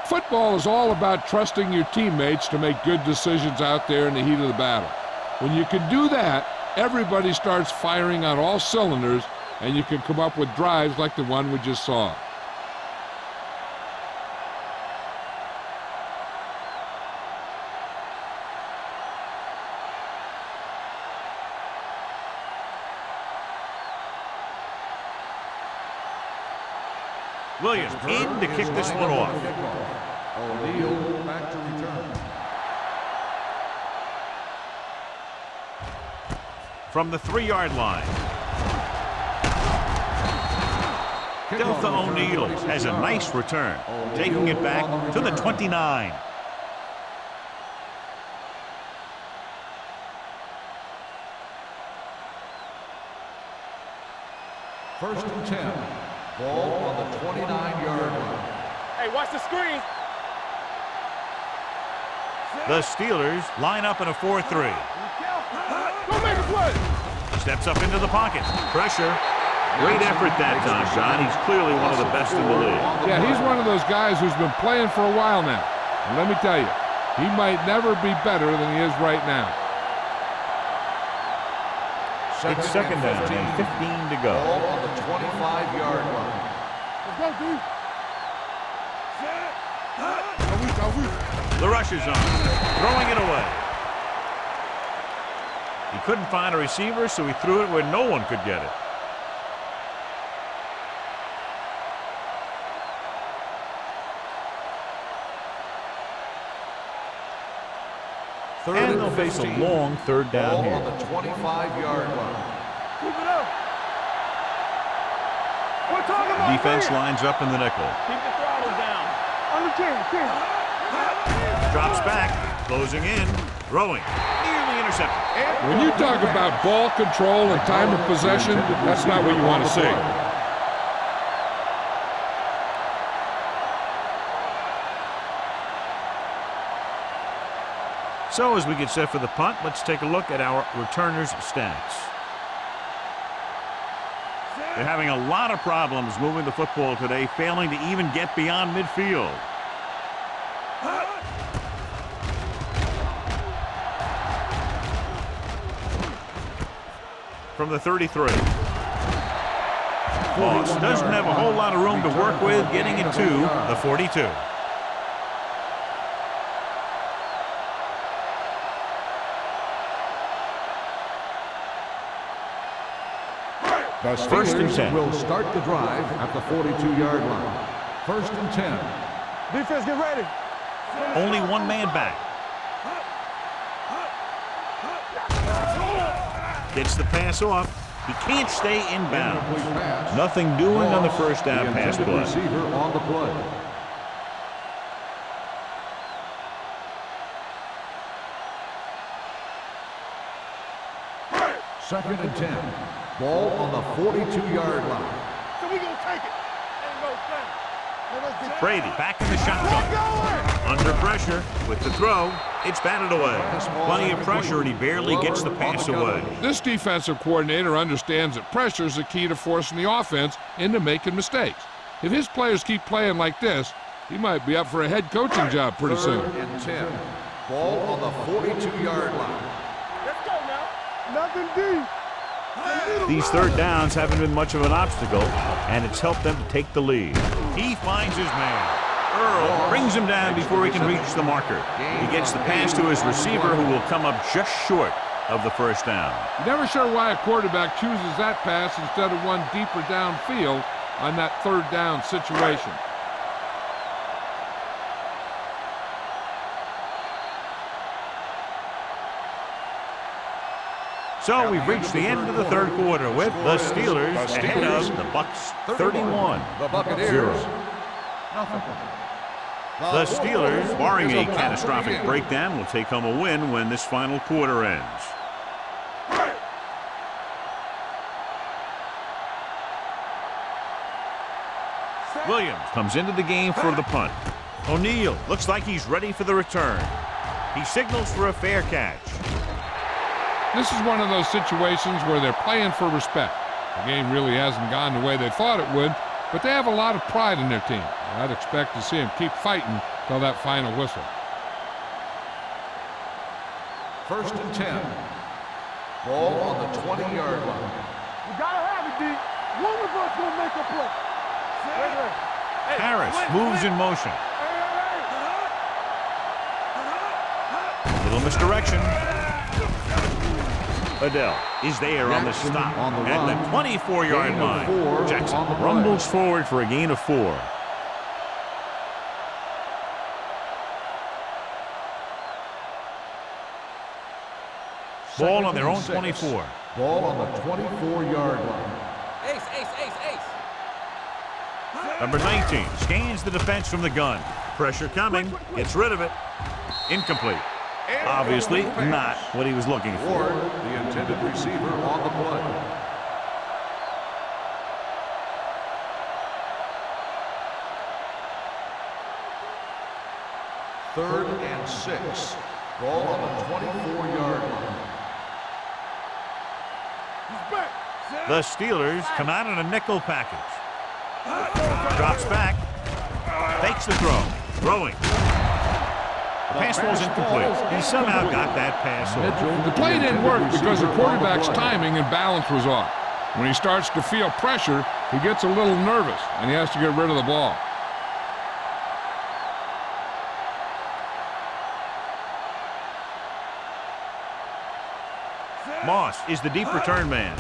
Football is all about trusting your teammates to make good decisions out there in the heat of the battle. When you can do that, everybody starts firing on all cylinders, and you can come up with drives like the one we just saw. Williams in to kick this one off. O'Neal back to return. From the 3-yard line. Delta O'Neal has a nice return, taking it back to the 29. First and 10. Ball on the 29-yard line. Hey, watch the screen. The Steelers line up in a 4-3. Go make a play. Steps up into the pocket. Pressure. Great effort that time, John. He's clearly one of the best in the league. Yeah, he's one of those guys who's been playing for a while now. And let me tell you, he might never be better than he is right now. It's second down and 15 to go. Ball on the 25-yard line. Let's go, D. The rush is on. Throwing it away. He couldn't find a receiver, so he threw it where no one could get it. And they'll face a long third down Ball on here. the 25-yard line. Keep it up. We're talking about Defense lines up in the nickel. Keep the throttle down. Under 10. Drops back, closing in, throwing. Nearly intercepted. When you talk about ball control and time of possession, that's not what you want to see. So as we get set for the punt, let's take a look at our returners' stats. They're having a lot of problems moving the football today, failing to even get beyond midfield. From the 33. Moss doesn't have a whole lot of room to work with, getting it to the 42. The First and 10. Steelers will start the drive at the 42-yard line. First and 10. Defense, get ready. Only one man back. Gets the pass off. He can't stay in bounds. Incomplete pass. Nothing doing on the first down The pass intended play. receiver on the play. Second and 10. Ball on the 42-yard line. So we gonna take it. Ain't no thing. Now let's get Brady back in the shotgun. Under pressure with the throw. It's batted away. Plenty of pressure, and he barely gets the pass away. This defensive coordinator understands that pressure is the key to forcing the offense into making mistakes. If his players keep playing like this, he might be up for a head coaching job pretty soon. Third and 10. Ball on the 42-yard line. Let's go now. Nothing deep. These third downs haven't been much of an obstacle, and it's helped them to take the lead. He finds his man. Earl brings him down before he can reach the marker. He gets the pass to his receiver, who will come up just short of the first down. You're never sure why a quarterback chooses that pass instead of one deeper downfield on that third down situation. So we've reached the end of the third quarter with the Steelers ahead of the Bucs 31. The Buccaneers. 0. Nothing. The Steelers, barring a catastrophic breakdown, will take home a win when this final quarter ends. Williams comes into the game for the punt. O'Neal looks like he's ready for the return. He signals for a fair catch. This is one of those situations where they're playing for respect. The game really hasn't gone the way they thought it would, but they have a lot of pride in their team. I'd expect to see them keep fighting till that final whistle. First and 10. Ball on the 20-yard line. We gotta have it, D. One of us gonna make a play. Hey, Harris moves in motion. Little misdirection. Adele is there on the Jackson stop on the at run. the 24-yard Gain of line. 4 Jackson on the play. rumbles forward for a gain of 4. Ball on their own 24. Ball on the 24-yard line. Ace, ace, ace, ace. Number 19 scans the defense from the gun. Pressure coming. Gets rid of it. Incomplete. Obviously not what he was looking Ward, for. the intended receiver, on the play. 3rd and 6. Ball on the 24-yard line. The Steelers come out in a nickel package. Drops back. Fakes the throw. Throwing. The pass was incomplete. He somehow got that pass off. The play didn't work because the quarterback's timing and balance was off. When he starts to feel pressure, he gets a little nervous, and he has to get rid of the ball. Moss is the deep return man.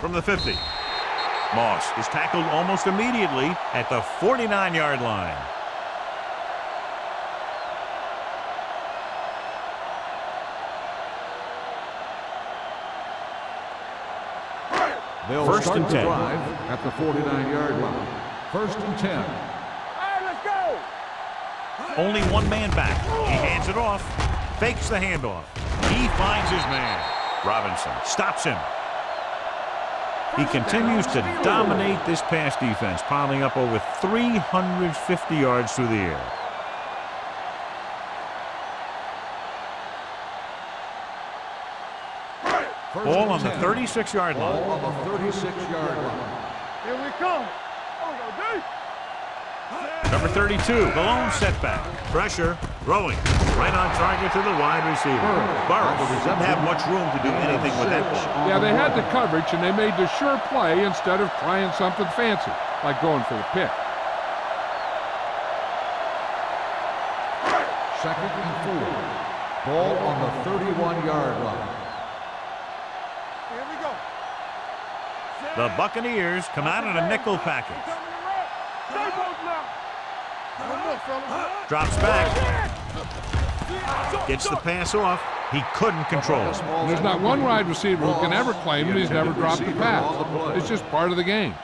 From the 50. Moss is tackled almost immediately at the 49-yard line. They'll First start and the 10. drive at the 49-yard line. 1st and 10. All right, let's go. Only one man back. He hands it off. Fakes the handoff. He finds his man. Robinson stops him. He continues to dominate this pass defense, piling up over 350 yards through the air. Ball on the 36-yard line. Ball on the 36-yard line. Here we come. Oh, go deep. Number 32, the lone setback. Pressure, throwing. Right on target to the wide receiver. Burrow didn't have much room to do anything with that ball. Yeah, they had the coverage, and they made the sure play instead of trying something fancy, like going for the pick. 2nd and 4. Ball on the 31-yard line. Here we go. The Buccaneers come out in a nickel package. Stay both now. One more, fella. Drops back. Gets the pass off. He couldn't control it. There's not one wide receiver who can ever claim that he's never dropped a pass. It's just part of the game.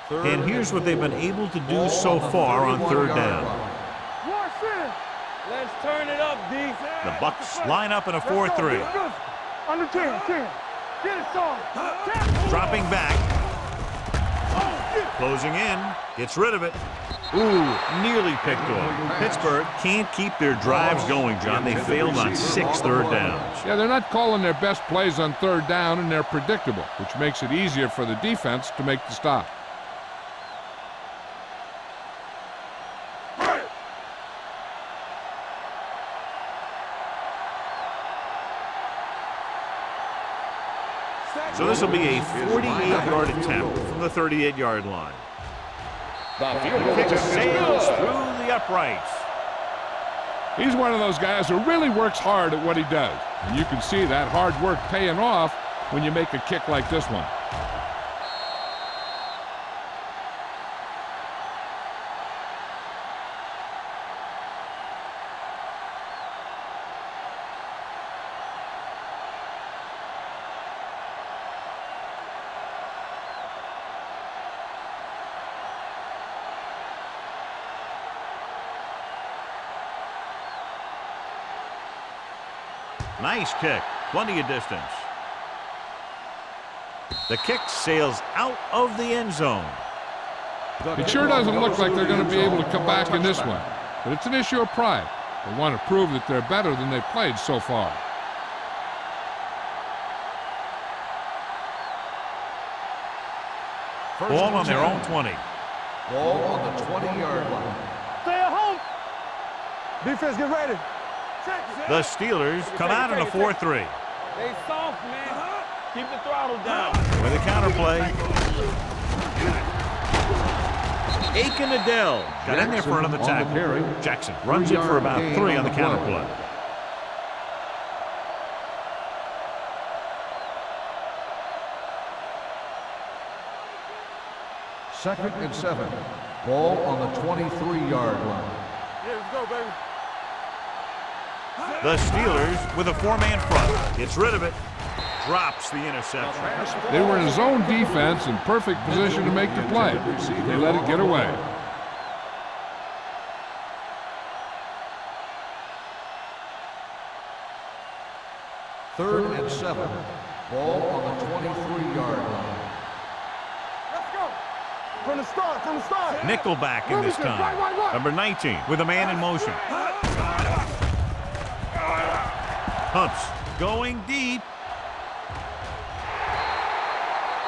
And here's what they've been able to do so far on 3rd down. Watch this. Let's turn it up, D. The Bucs line up in a 4-3. Under 10, 10. Get it started. Dropping back. Closing in. Gets rid of it. Ooh, nearly picked off. Pittsburgh can't keep their drives going, John. They failed on 6 third downs. Yeah, they're not calling their best plays on 3rd down, and they're predictable, which makes it easier for the defense to make the stop. So this will be a 48-yard attempt from the 38-yard line. The field goal Kick sails through the uprights. He's one of those guys who really works hard at what he does. And you can see that hard work paying off when you make a kick like this one. Nice kick. Plenty of distance. The kick sails out of the end zone. It sure doesn't look like they're going to be able to come back in this one. But it's an issue of pride. They want to prove that they're better than they've played so far. Ball on their own 20. Ball on the 20-yard line. Stay at home. Defense, get ready. The Steelers come out in a 4-3. Stay soft, man. Keep the throttle down. With a counterplay. Aiken Adele got in there for another tackle. Jackson runs it for about 3 on the counterplay. Second and 7. Ball on the 23-yard line. Yeah, let's go, baby. The Steelers with a 4-man front. Gets rid of it. Drops the interception. They were in a zone defense in perfect position to make the play. They let it get away. 3rd and 7. Ball on the 23-yard line. Let's go. From the start. Nickel back in this time. Right. Number 19 with a man in motion. Pumps going deep.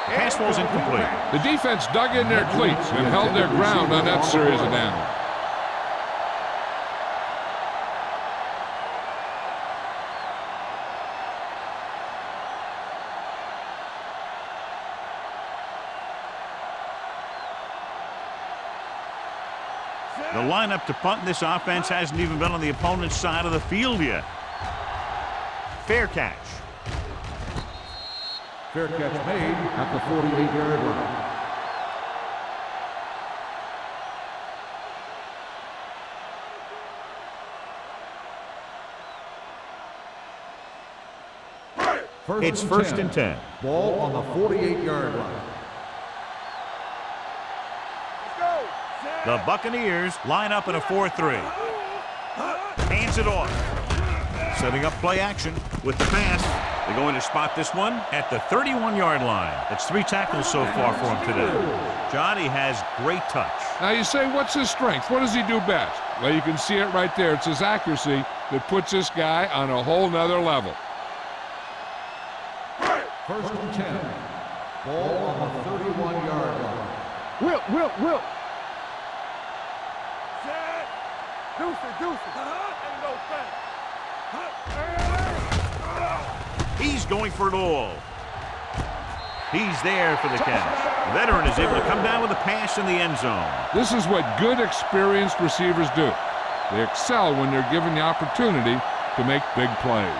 Pass ball's incomplete. The defense dug in their cleats and held their ground on that series of downs. The lineup to punt this offense hasn't even been on the opponent's side of the field yet. Fair catch. Fair catch made at the 48-yard line. It's first and 10. Ball on the 48-yard line. The Buccaneers line up in a 4-3. Hands it off. Setting up play action with the pass. They're going to spot this one at the 31-yard line. That's 3 tackles so far for him today. Johnny has great touch. Now you say, what's his strength? What does he do best? Well, you can see it right there. It's his accuracy that puts this guy on a whole nother level. First and 10. Ball on the 31-yard line. Will. Deuce. He's going for it all. He's there for the catch. The veteran is able to come down with a pass in the end zone. This is what good, experienced receivers do. They excel when they're given the opportunity to make big plays.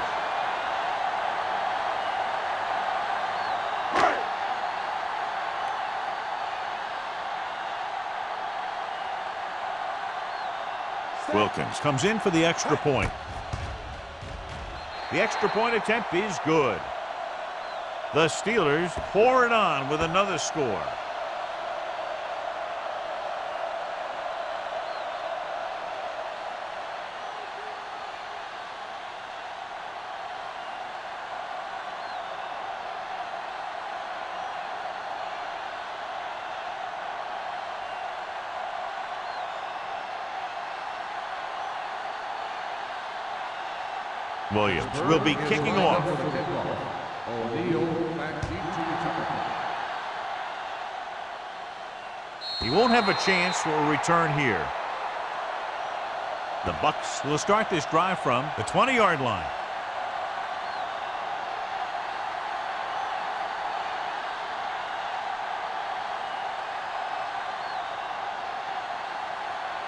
Wilkins comes in for the extra point. The extra point attempt is good. The Steelers pour it on with another score. Williams will be kicking off. He won't have a chance for a return here. The Bucs will start this drive from the 20-yard line.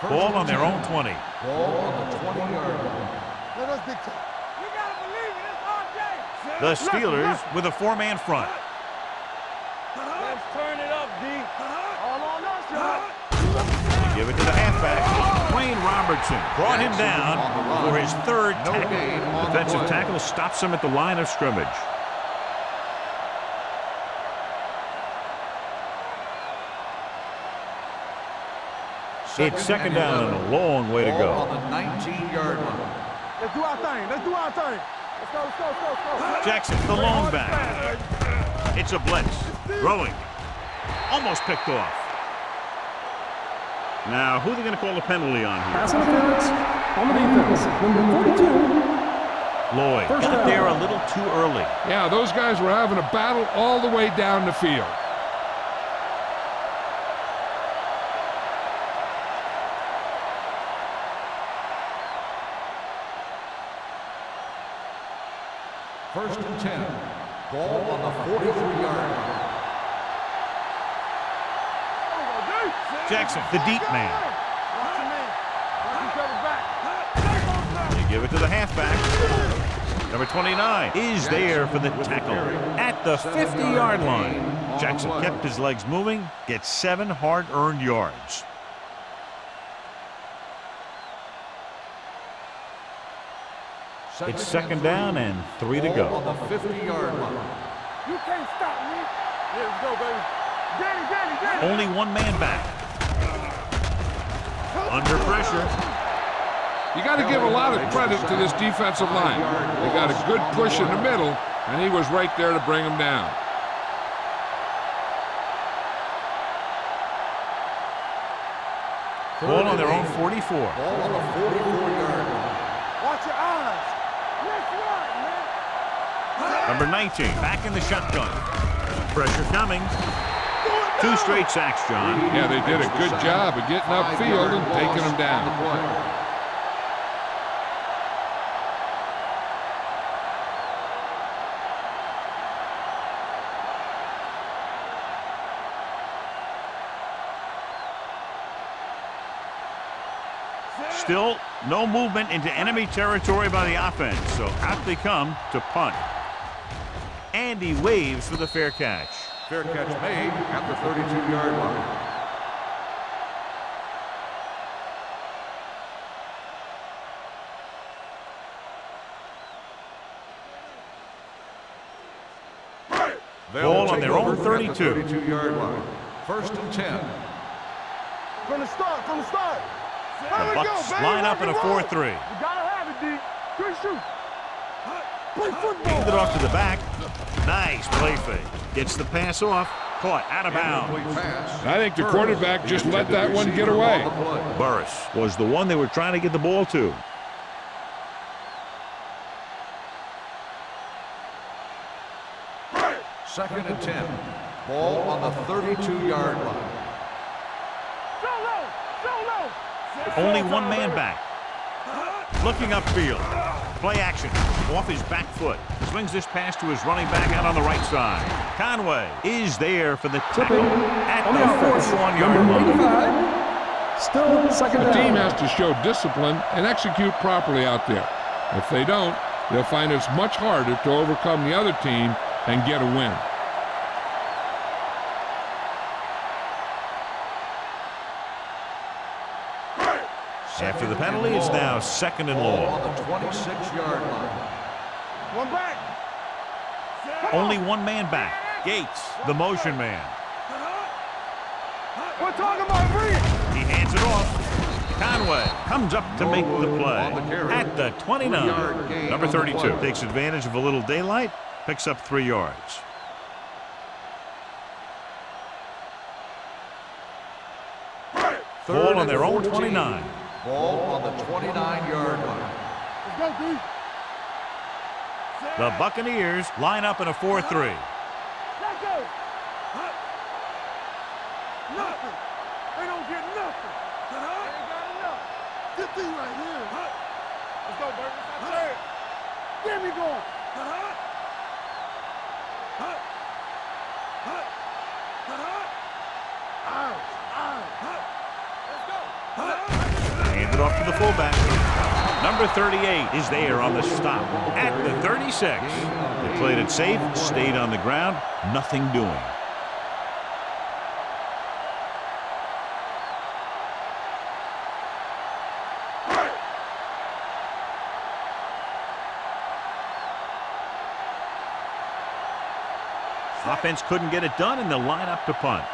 Ball on their own 20. Ball on the 20-yard line. Let us dictate. We gotta believe it. It's our day. The Steelers with a 4-man front. Let's turn it up, D. All on us, y'all. They give it to the halfback. Wayne Robertson brought him down for his 3rd tackle. Defensive tackle stops him at the line of scrimmage. It's second down and a long way to go. On the 19-yard line. Let's do our thing. Let's go. Jackson, the long back. It's a blitz. Throwing. Almost picked off. Now, who are they going to call a penalty on here? Pass interference on the defense. Number 42. Lloyd got there a little too early. Yeah, those guys were having a battle all the way down the field. First and 10. Ball on the 43-yard line. Jackson, the deep man. They give it to the halfback. Number 29 is there for the tackle at the 50-yard line. Jackson kept his legs moving, gets 7 hard-earned yards. It's second down and 3 to go. On the 50-yard line. You can't stop me. Here we go, baby. Danny. Only one man back. Under pressure. You got to give a lot of credit to this defensive line. They got a good push in the middle, and he was right there to bring him down. Ball on their own 44. Ball on the 44-yard line. Watch your eyes. Let's run, man. Number 19, back in the shotgun. Pressure coming. 2 straight sacks, John. Yeah, they did a good job of getting upfield and taking him down. Still, no movement into enemy territory by the offense, so out they come to punt. And he waves for the fair catch. Fair catch made at the 32-yard line. Ball on their own 32. 32-yard line. 1st and 10. From the start, from the start. The Bucks line up in a 4-3. You gotta have it, D. Good shoot. Play football. Hand it off to the back. Nice play fake. Gets the pass off. Caught out of bounds. I think the quarterback just let that one get away. Burris was the one they were trying to get the ball to. Second and 10. Ball on the 32-yard line. Only one man back. Looking upfield. Play action. Off his back foot. Swings this pass to his running back out on the right side. Conway is there for the tackle at the 41-yard line. Still second down. The team has to show discipline and execute properly out there. If they don't, they'll find it's much harder to overcome the other team and get a win. After the penalty, it's now 2nd and long. On the 26-yard line. One back. Only one man back. Gates, the motion man. We're talking about bring it. He hands it off. Conway comes up to make the play at the 29. Number 32 takes advantage of a little daylight, picks up 3 yards. Ball on their own 29. Ball on the 29-yard line. Let's go, D. The Buccaneers line up in a 4-3. Let's go. Nothing. They don't get nothing. They ain't got enough. Get D right here. Let's go, Burton. That's it. Get me going. Hand it off to the fullback. Number 38 is there on the stop at the 36. They played it safe, stayed on the ground, nothing doing. Offense couldn't get it done, and they'll line up to punt.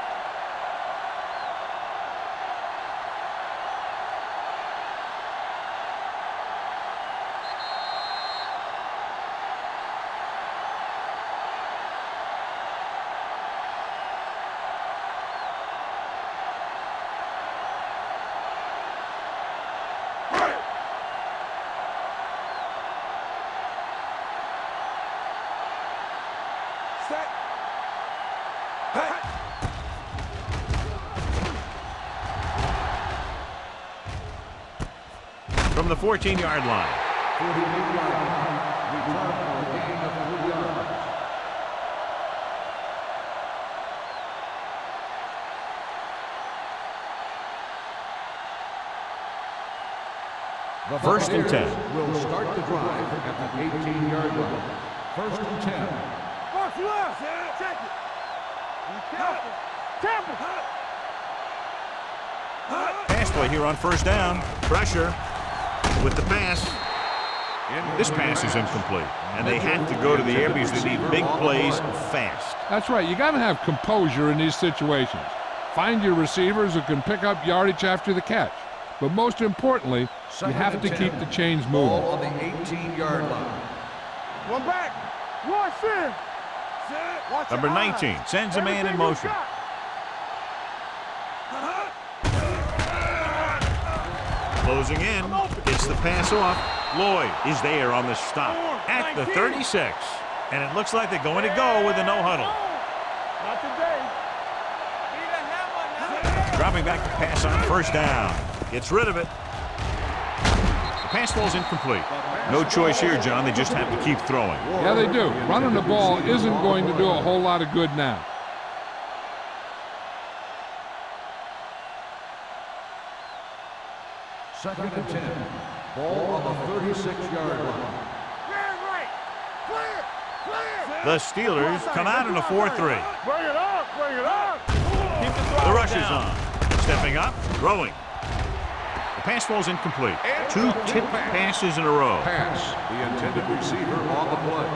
From the 14-yard line. 48-yard line. Return for a gain of 3 yards. The 1st and 10. Will start the drive at the 18-yard line. 1st and 10. Box left. Check it. Be careful. Careful. Pass play here on 1st down. Pressure with the pass. This pass is incomplete, and they have to go to the air because they need big plays fast. That's right. You got to have composure in these situations. Find your receivers who can pick up yardage after the catch. But most importantly, You have to keep the chains Ball moving. on the 18-yard line. One back. One sin. Watch Number your 19 eyes. sends a man in Everything you motion. got. Closing in, gets the pass off. Lloyd is there on the stop at the 36. And it looks like they're going to go with a no huddle. Not today. Dropping back to pass on first down. Gets rid of it. The pass falls incomplete. No choice here, John. They just have to keep throwing. Yeah, they do. Running the ball isn't going to do a whole lot of good now. Second and 10. Ball on the 36-yard line. Clear right. Clear. Clear. The Steelers come out in a 4-3. Bring it up. Bring it up. Keep the The throttle rush is down. on. Stepping up, throwing. The pass falls incomplete. Two tipped passes in a row. Pass. The intended receiver on the play.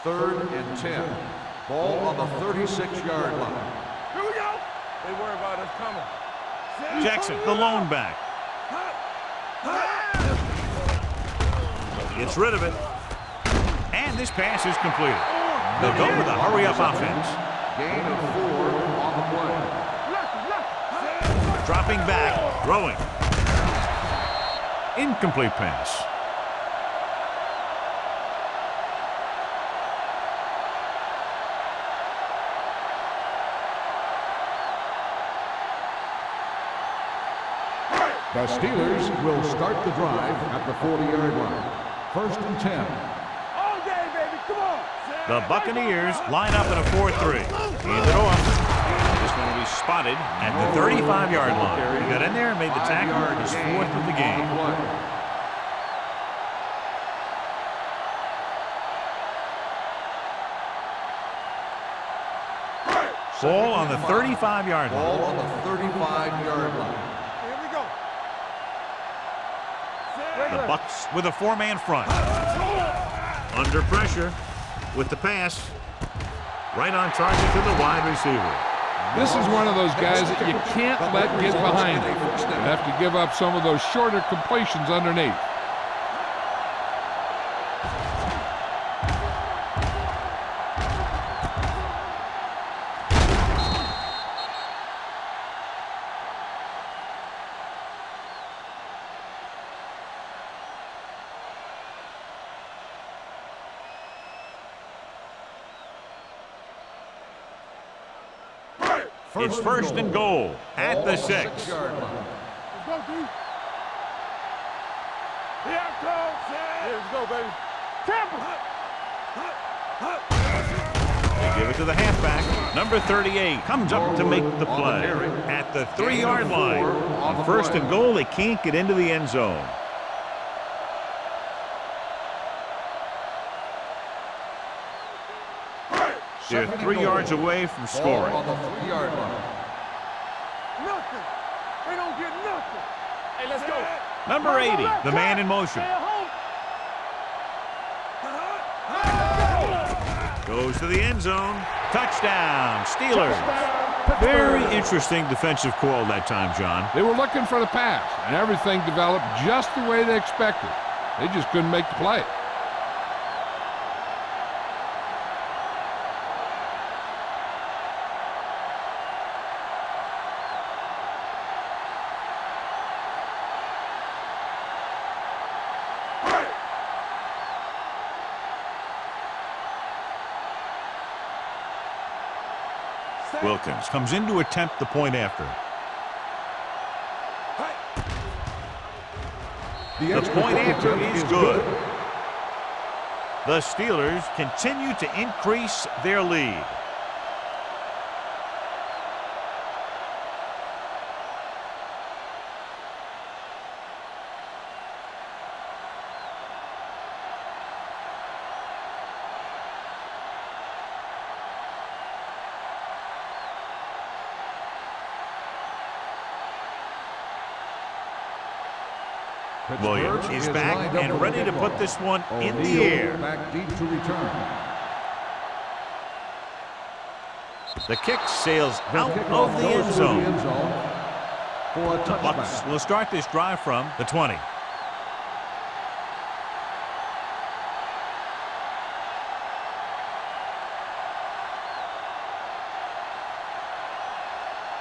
Third and 10. Ball on the 36-yard line. Here we go. They worry about us coming. Jackson, the lone back. Gets rid of it. And this pass is completed. They'll go with a hurry-up offense. Gain of 4 on the play. Dropping back, throwing. Incomplete pass. The Steelers will start the drive at the 40-yard line. First and 10. All day, baby. Come on. The Buccaneers line up in a 4-3. Hand it off. This one will be spotted at the 35-yard line. He got in there and made the tackle. His fourth of the game. Ball on the 35-yard Ball line. on the 35-yard line. Here we go. The Bucs with a four-man front. Under pressure with the pass. Right on target to the wide receiver. This is one of those guys that you can't let get behind him. You have to give up some of those shorter completions underneath. It's first and goal at the 6. Let's go, dude. Here it comes. Let's go, baby. Tampa. They give it to the halfback. Number 38 comes up to make the play at the 3-yard line. On first and goal, they can't get into the end zone. They're 3 yards away from scoring. Ball on the 3-yard line. Nothing. They don't get nothing. Hey, let's go. Number 80, the man in motion. Stay at home. Goes to the end zone. Touchdown, Steelers. Very interesting defensive call that time, John. They were looking for the pass, and everything developed just the way they expected. They just couldn't make the play. Wilkins comes in to attempt the point after. The point after is good. The Steelers continue to increase their lead. Williams is back and ready to put this one in the air. Back deep to return. The kick sails out Kickoff of the goes end to the zone. end zone for a The Bucks touchback. will start this drive from the 20.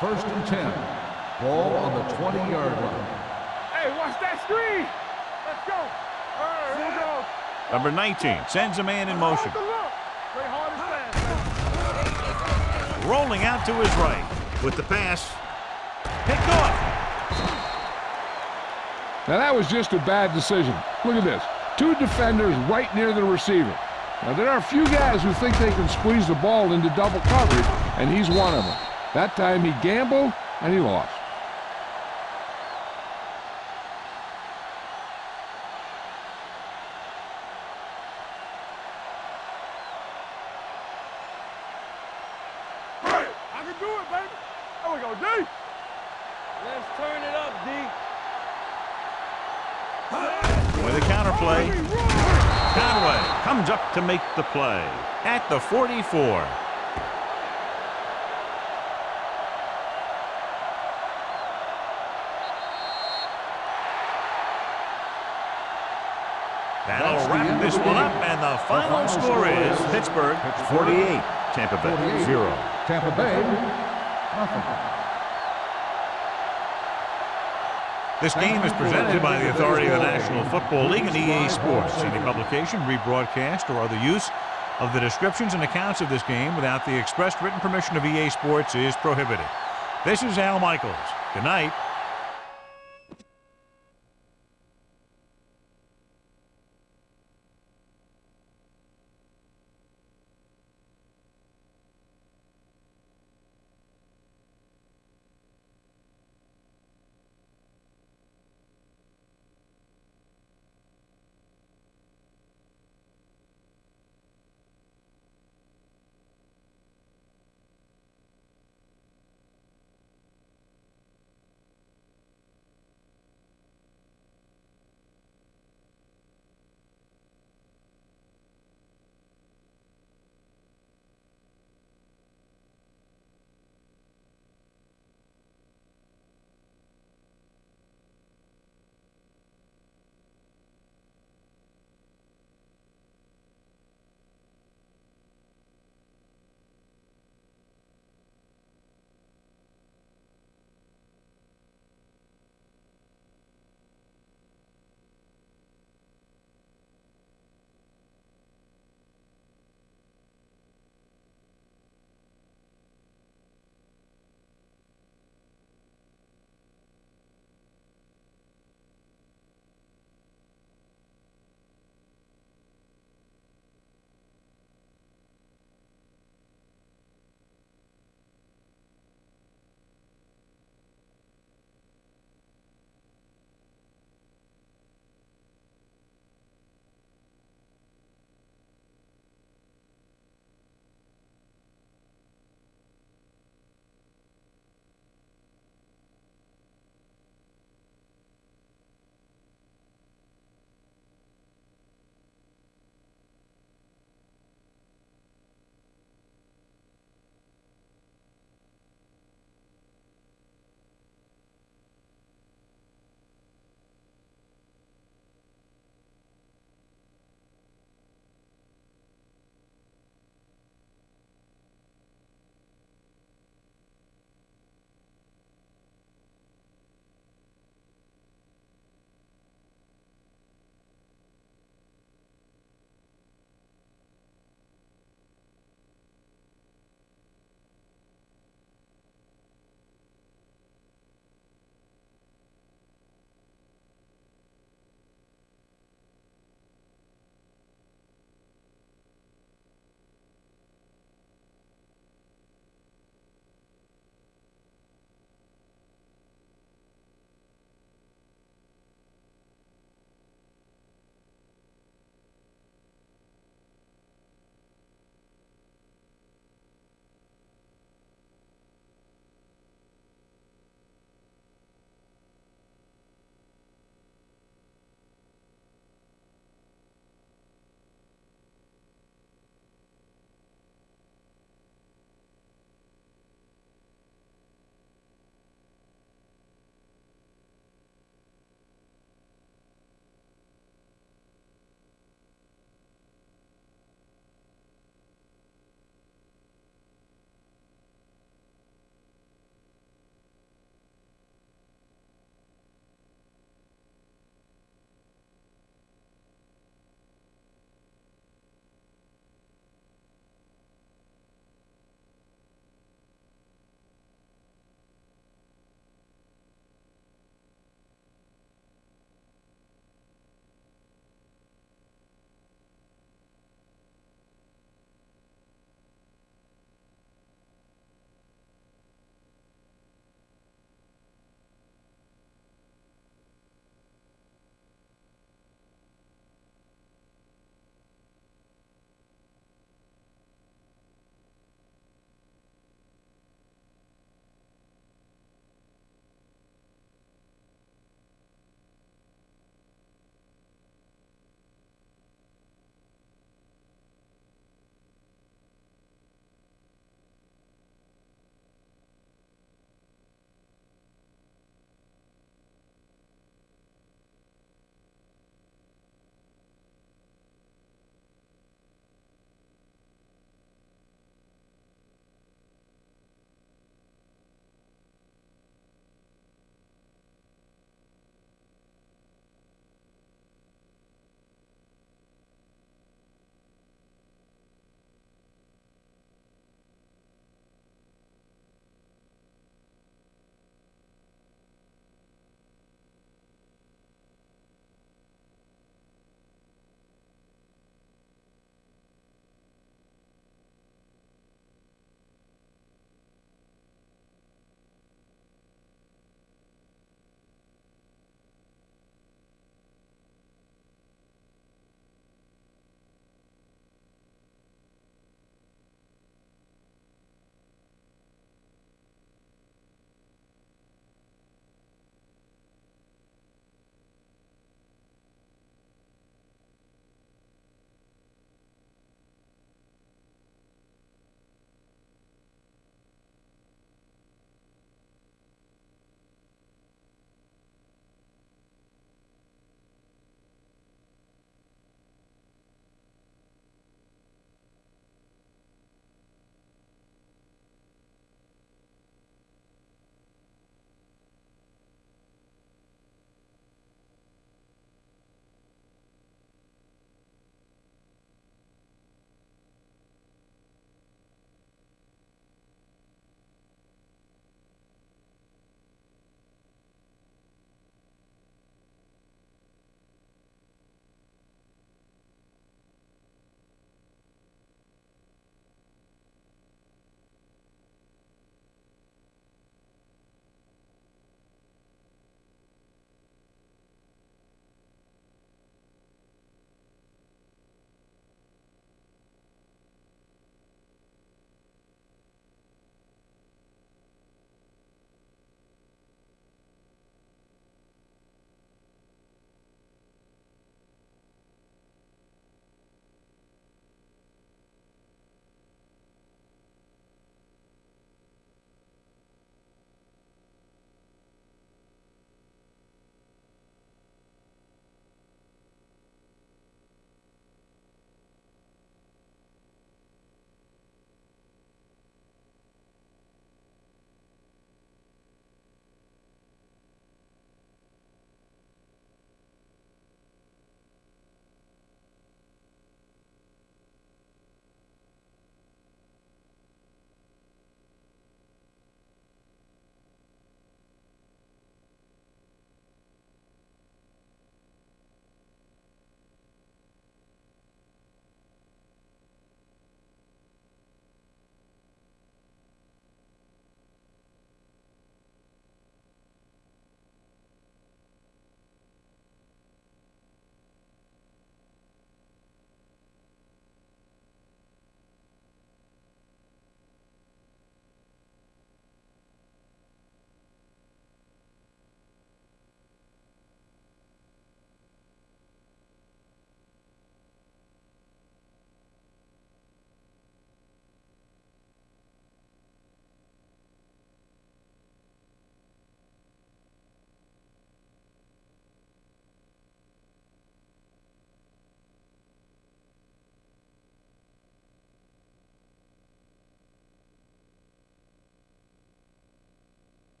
First and 10. Ball on the 20-yard line. Hey, watch that screen. Let's go. All right, here we go. Number 19 sends a man in motion. Take a look. Play hard and fast, man. Rolling out to his right with the pass. Picked off. Now that was just a bad decision. Look at this. 2 defenders right near the receiver. Now there are a few guys who think they can squeeze the ball into double coverage, and he's one of them. That time he gambled, and he lost. I can do it, baby. There we go, D. Let's turn it up, D. With a counterplay. Conway comes up to make the play at the 44. That'll wrap this one up, and the final score is Pittsburgh 48, Tampa Bay 0. Tampa Bay, nothing. This game is presented by the authority of the National Football League and EA Sports. Any publication, rebroadcast, or other use of the descriptions and accounts of this game without the expressed written permission of EA Sports is prohibited. This is Al Michaels. Good night.